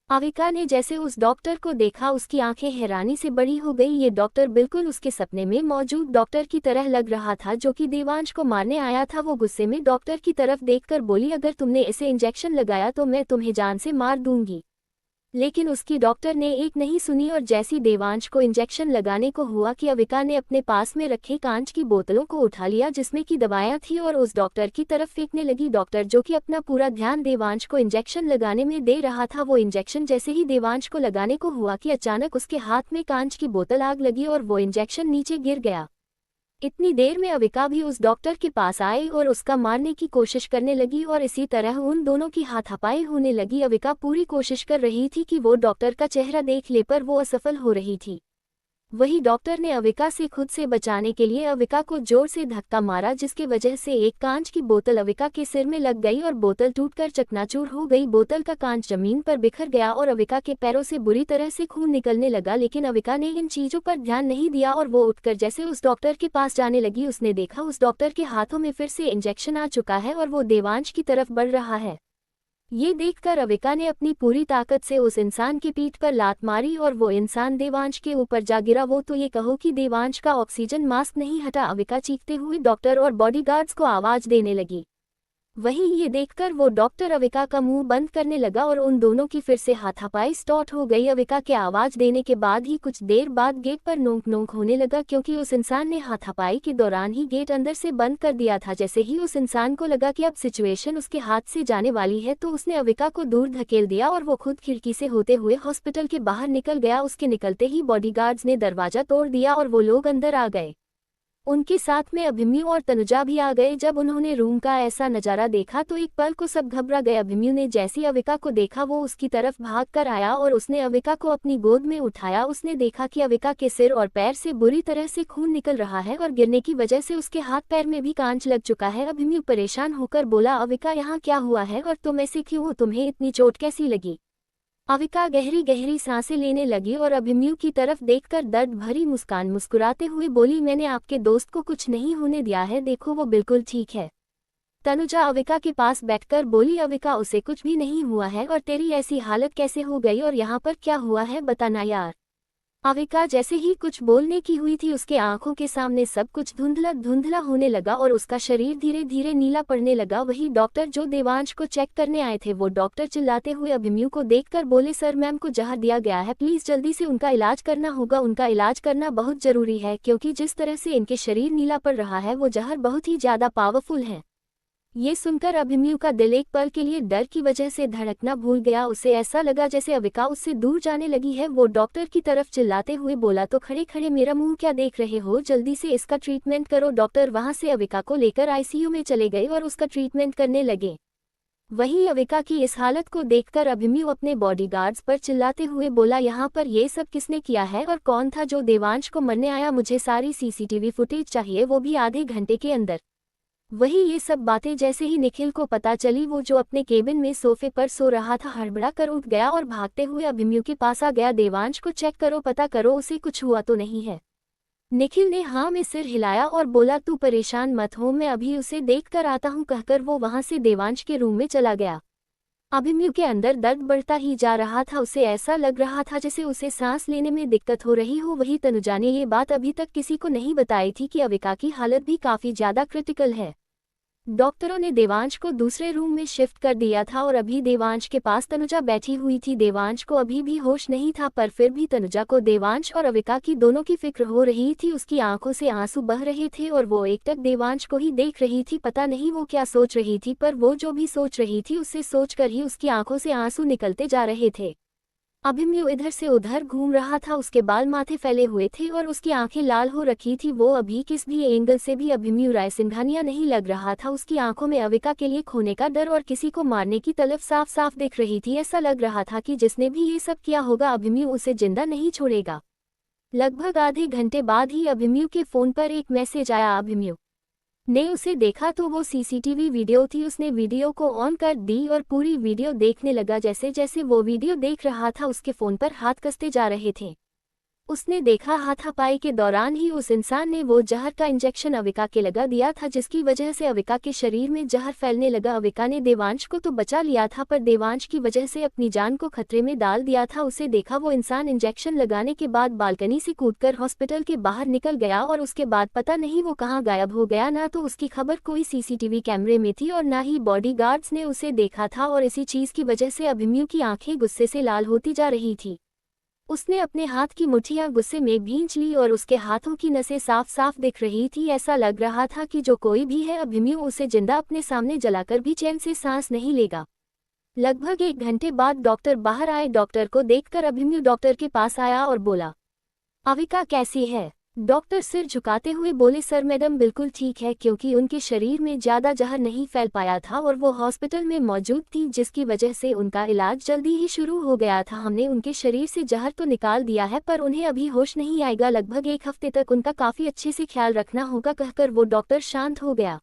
अविका ने जैसे उस डॉक्टर को देखा उसकी आंखें हैरानी से बड़ी हो गई। ये डॉक्टर बिल्कुल उसके सपने में मौजूद डॉक्टर की तरह लग रहा था जो कि देवांश को मारने आया था। वो गुस्से में डॉक्टर की तरफ देखकर बोली, अगर तुमने इसे इंजेक्शन लगाया तो मैं तुम्हें जान से मार दूंगी। लेकिन उसकी डॉक्टर ने एक नहीं सुनी और जैसी देवांश को इंजेक्शन लगाने को हुआ कि अविका ने अपने पास में रखे कांच की बोतलों को उठा लिया जिसमें की दवाइयां थी और उस डॉक्टर की तरफ फेंकने लगी। डॉक्टर जो कि अपना पूरा ध्यान देवांश को इंजेक्शन लगाने में दे रहा था, वो इंजेक्शन जैसे ही देवांश को लगाने को हुआ कि अचानक उसके हाथ में कांच की बोतल आग लगी और वो इंजेक्शन नीचे गिर गया। इतनी देर में अविका भी उस डॉक्टर के पास आई और उसका मारने की कोशिश करने लगी और इसी तरह उन दोनों की हाथापाई होने लगी। अविका पूरी कोशिश कर रही थी कि वो डॉक्टर का चेहरा देख ले पर वो असफल हो रही थी। वही डॉक्टर ने अविका से खुद से बचाने के लिए अविका को जोर से धक्का मारा जिसकी वजह से एक कांच की बोतल अविका के सिर में लग गई और बोतल टूटकर चकनाचूर हो गई। बोतल का कांच जमीन पर बिखर गया और अविका के पैरों से बुरी तरह से खून निकलने लगा, लेकिन अविका ने इन चीजों पर ध्यान नहीं दिया और वो उठकर जैसे उस डॉक्टर के पास जाने लगी। उसने देखा उस डॉक्टर के हाथों में फिर से इंजेक्शन आ चुका है और वो देवांश की तरफ बढ़ रहा है। ये देखकर अविका ने अपनी पूरी ताकत से उस इंसान की पीठ पर लात मारी और वो इंसान देवांश के ऊपर जा गिरा। वो तो ये कहो कि देवांश का ऑक्सीजन मास्क नहीं हटा। अविका चीखते हुए डॉक्टर और बॉडीगार्ड्स को आवाज देने लगी। वहीं ये देखकर वो डॉक्टर अविका का मुंह बंद करने लगा और उन दोनों की फिर से हाथापाई स्टार्ट हो गई। अविका के आवाज देने के बाद ही कुछ देर बाद गेट पर नोक नोक होने लगा क्योंकि उस इंसान ने हाथापाई के दौरान ही गेट अंदर से बंद कर दिया था। जैसे ही उस इंसान को लगा कि अब सिचुएशन उसके हाथ से जाने वाली है तो उसने अविका को दूर धकेल दिया और वो खुद खिड़की से होते हुए हॉस्पिटल के बाहर निकल गया। उसके निकलते ही बॉडीगार्ड्स ने दरवाजा तोड़ दिया और वो लोग अंदर आ गए। उनके साथ में अभिमन्यु और तनुजा भी आ गए। जब उन्होंने रूम का ऐसा नजारा देखा तो एक पल को सब घबरा गए। अभिमन्यु ने जैसी अविका को देखा वो उसकी तरफ भाग कर आया और उसने अविका को अपनी गोद में उठाया। उसने देखा कि अविका के सिर और पैर से बुरी तरह से खून निकल रहा है और गिरने की वजह से उसके हाथ पैर में भी कांच लग चुका है। अभिमन्यु परेशान होकर बोला, अविका यहाँ क्या हुआ है और तुम ऐसे क्यों हो? तुम्हें इतनी चोट कैसी लगी? अविका गहरी गहरी सांसें लेने लगी और अभिमन्यु की तरफ देखकर दर्द भरी मुस्कान मुस्कुराते हुए बोली, मैंने आपके दोस्त को कुछ नहीं होने दिया है, देखो वो बिल्कुल ठीक है। तनुजा अविका के पास बैठकर बोली, अविका उसे कुछ भी नहीं हुआ है और तेरी ऐसी हालत कैसे हो गई और यहाँ पर क्या हुआ है बताना यार। अविका जैसे ही कुछ बोलने की हुई थी उसके आंखों के सामने सब कुछ धुंधला धुंधला होने लगा और उसका शरीर धीरे धीरे नीला पड़ने लगा। वही डॉक्टर जो देवांश को चेक करने आए थे वो डॉक्टर चिल्लाते हुए अभिमन्यु को देखकर बोले, सर मैम को जहर दिया गया है, प्लीज जल्दी से उनका इलाज करना होगा। उनका इलाज करना बहुत जरूरी है क्योंकि जिस तरह से इनके शरीर नीला पड़ रहा है वो जहर बहुत ही ज्यादा पावरफुल है। ये सुनकर अभिमन्यु का दिल एक पल के लिए डर की वजह से धड़कना भूल गया। उसे ऐसा लगा जैसे अविका उससे दूर जाने लगी है। वो डॉक्टर की तरफ चिल्लाते हुए बोला, तो खड़े खड़े मेरा मुंह क्या देख रहे हो, जल्दी से इसका ट्रीटमेंट करो। डॉक्टर वहां से अविका को लेकर आईसीयू में चले गए और उसका ट्रीटमेंट करने लगे। वहीं अविका की इस हालत को देखकर अभिमन्यु अपने बॉडीगार्ड्स पर चिल्लाते हुए बोला, यहाँ पर ये सब किसने किया है और कौन था जो देवांश को मरने आया? मुझे सारी सीसीटीवी फुटेज चाहिए, वो भी आधे घंटे के अंदर। वही ये सब बातें जैसे ही निखिल को पता चली, वो जो अपने केबिन में सोफे पर सो रहा था हड़बड़ा कर उठ गया और भागते हुए अभिमन्यु के पास आ गया। देवांश को चेक करो, पता करो उसे कुछ हुआ तो नहीं है। निखिल ने हाँ में सिर हिलाया और बोला, तू परेशान मत हो, मैं अभी उसे देख कर आता हूँ, कहकर वो वहां से देवांश के रूम में चला गया। अभिमन्यु के अंदर दर्द बढ़ता ही जा रहा था। उसे ऐसा लग रहा था जैसे उसे सांस लेने में दिक्कत हो रही हो। वही तनुजा ने ये बात अभी तक किसी को नहीं बताई थी कि अविका की हालत भी काफी ज्यादा क्रिटिकल है। डॉक्टरों ने देवांश को दूसरे रूम में शिफ्ट कर दिया था और अभी देवांश के पास तनुजा बैठी हुई थी। देवांश को अभी भी होश नहीं था पर फिर भी तनुजा को देवांश और अविका की दोनों की फिक्र हो रही थी। उसकी आंखों से आंसू बह रहे थे और वो एकटक देवांश को ही देख रही थी। पता नहीं वो क्या सोच रही थी पर वो जो भी सोच रही थी उससे सोचकर ही उसकी आंखों से आंसू निकलते जा रहे थे। अभिमन्यु इधर से उधर घूम रहा था, उसके बाल माथे फैले हुए थे और उसकी आंखें लाल हो रखी थी। वो अभी किस भी एंगल से भी अभिमन्यु रायसिंघानिया नहीं लग रहा था। उसकी आंखों में अविका के लिए खोने का डर और किसी को मारने की तलब साफ साफ दिख रही थी। ऐसा लग रहा था कि जिसने भी ये सब किया होगा अभिमन्यु उसे जिंदा नहीं छोड़ेगा। लगभग आधे घंटे बाद ही अभिमन्यु के फोन पर एक मैसेज आया। अभिमन्यु ने उसे देखा तो वो सीसीटीवी वीडियो थी। उसने वीडियो को ऑन कर दी और पूरी वीडियो देखने लगा। जैसे जैसे वो वीडियो देख रहा था उसके फोन पर हाथ कसते जा रहे थे। उसने देखा हाथापाई के दौरान ही उस इंसान ने वो जहर का इंजेक्शन अविका के लगा दिया था, जिसकी वजह से अविका के शरीर में जहर फैलने लगा। अविका ने देवांश को तो बचा लिया था, पर देवांश की वजह से अपनी जान को खतरे में डाल दिया था। उसे देखा वो इंसान इंजेक्शन लगाने के बाद बालकनी से कूदकर हॉस्पिटल के बाहर निकल गया और उसके बाद पता नहीं वो कहाँ गायब हो गया। ना तो उसकी खबर कोई सीसीटीवी कैमरे में थी और ना ही बॉडीगार्ड्स ने उसे देखा था, और इसी चीज की वजह से अभिमन्यु की आंखें गुस्से से लाल होती जा रही थी। उसने अपने हाथ की मुट्ठियां गुस्से में भींच ली और उसके हाथों की नसें साफ साफ दिख रही थी। ऐसा लग रहा था कि जो कोई भी है अभिमन्यु उसे जिंदा अपने सामने जलाकर भी चैन से सांस नहीं लेगा। लगभग 1 घंटे बाद डॉक्टर बाहर आए। डॉक्टर को देखकर अभिमन्यु डॉक्टर के पास आया और बोला, अविका कैसी है? डॉक्टर सिर झुकाते हुए बोले, सर मैडम बिल्कुल ठीक है, क्योंकि उनके शरीर में ज़्यादा जहर नहीं फैल पाया था और वो हॉस्पिटल में मौजूद थी, जिसकी वजह से उनका इलाज जल्दी ही शुरू हो गया था। हमने उनके शरीर से जहर तो निकाल दिया है, पर उन्हें अभी होश नहीं आएगा। लगभग 1 हफ्ते तक उनका काफ़ी अच्छे से ख्याल रखना होगा, कहकर वो डॉक्टर शांत हो गया।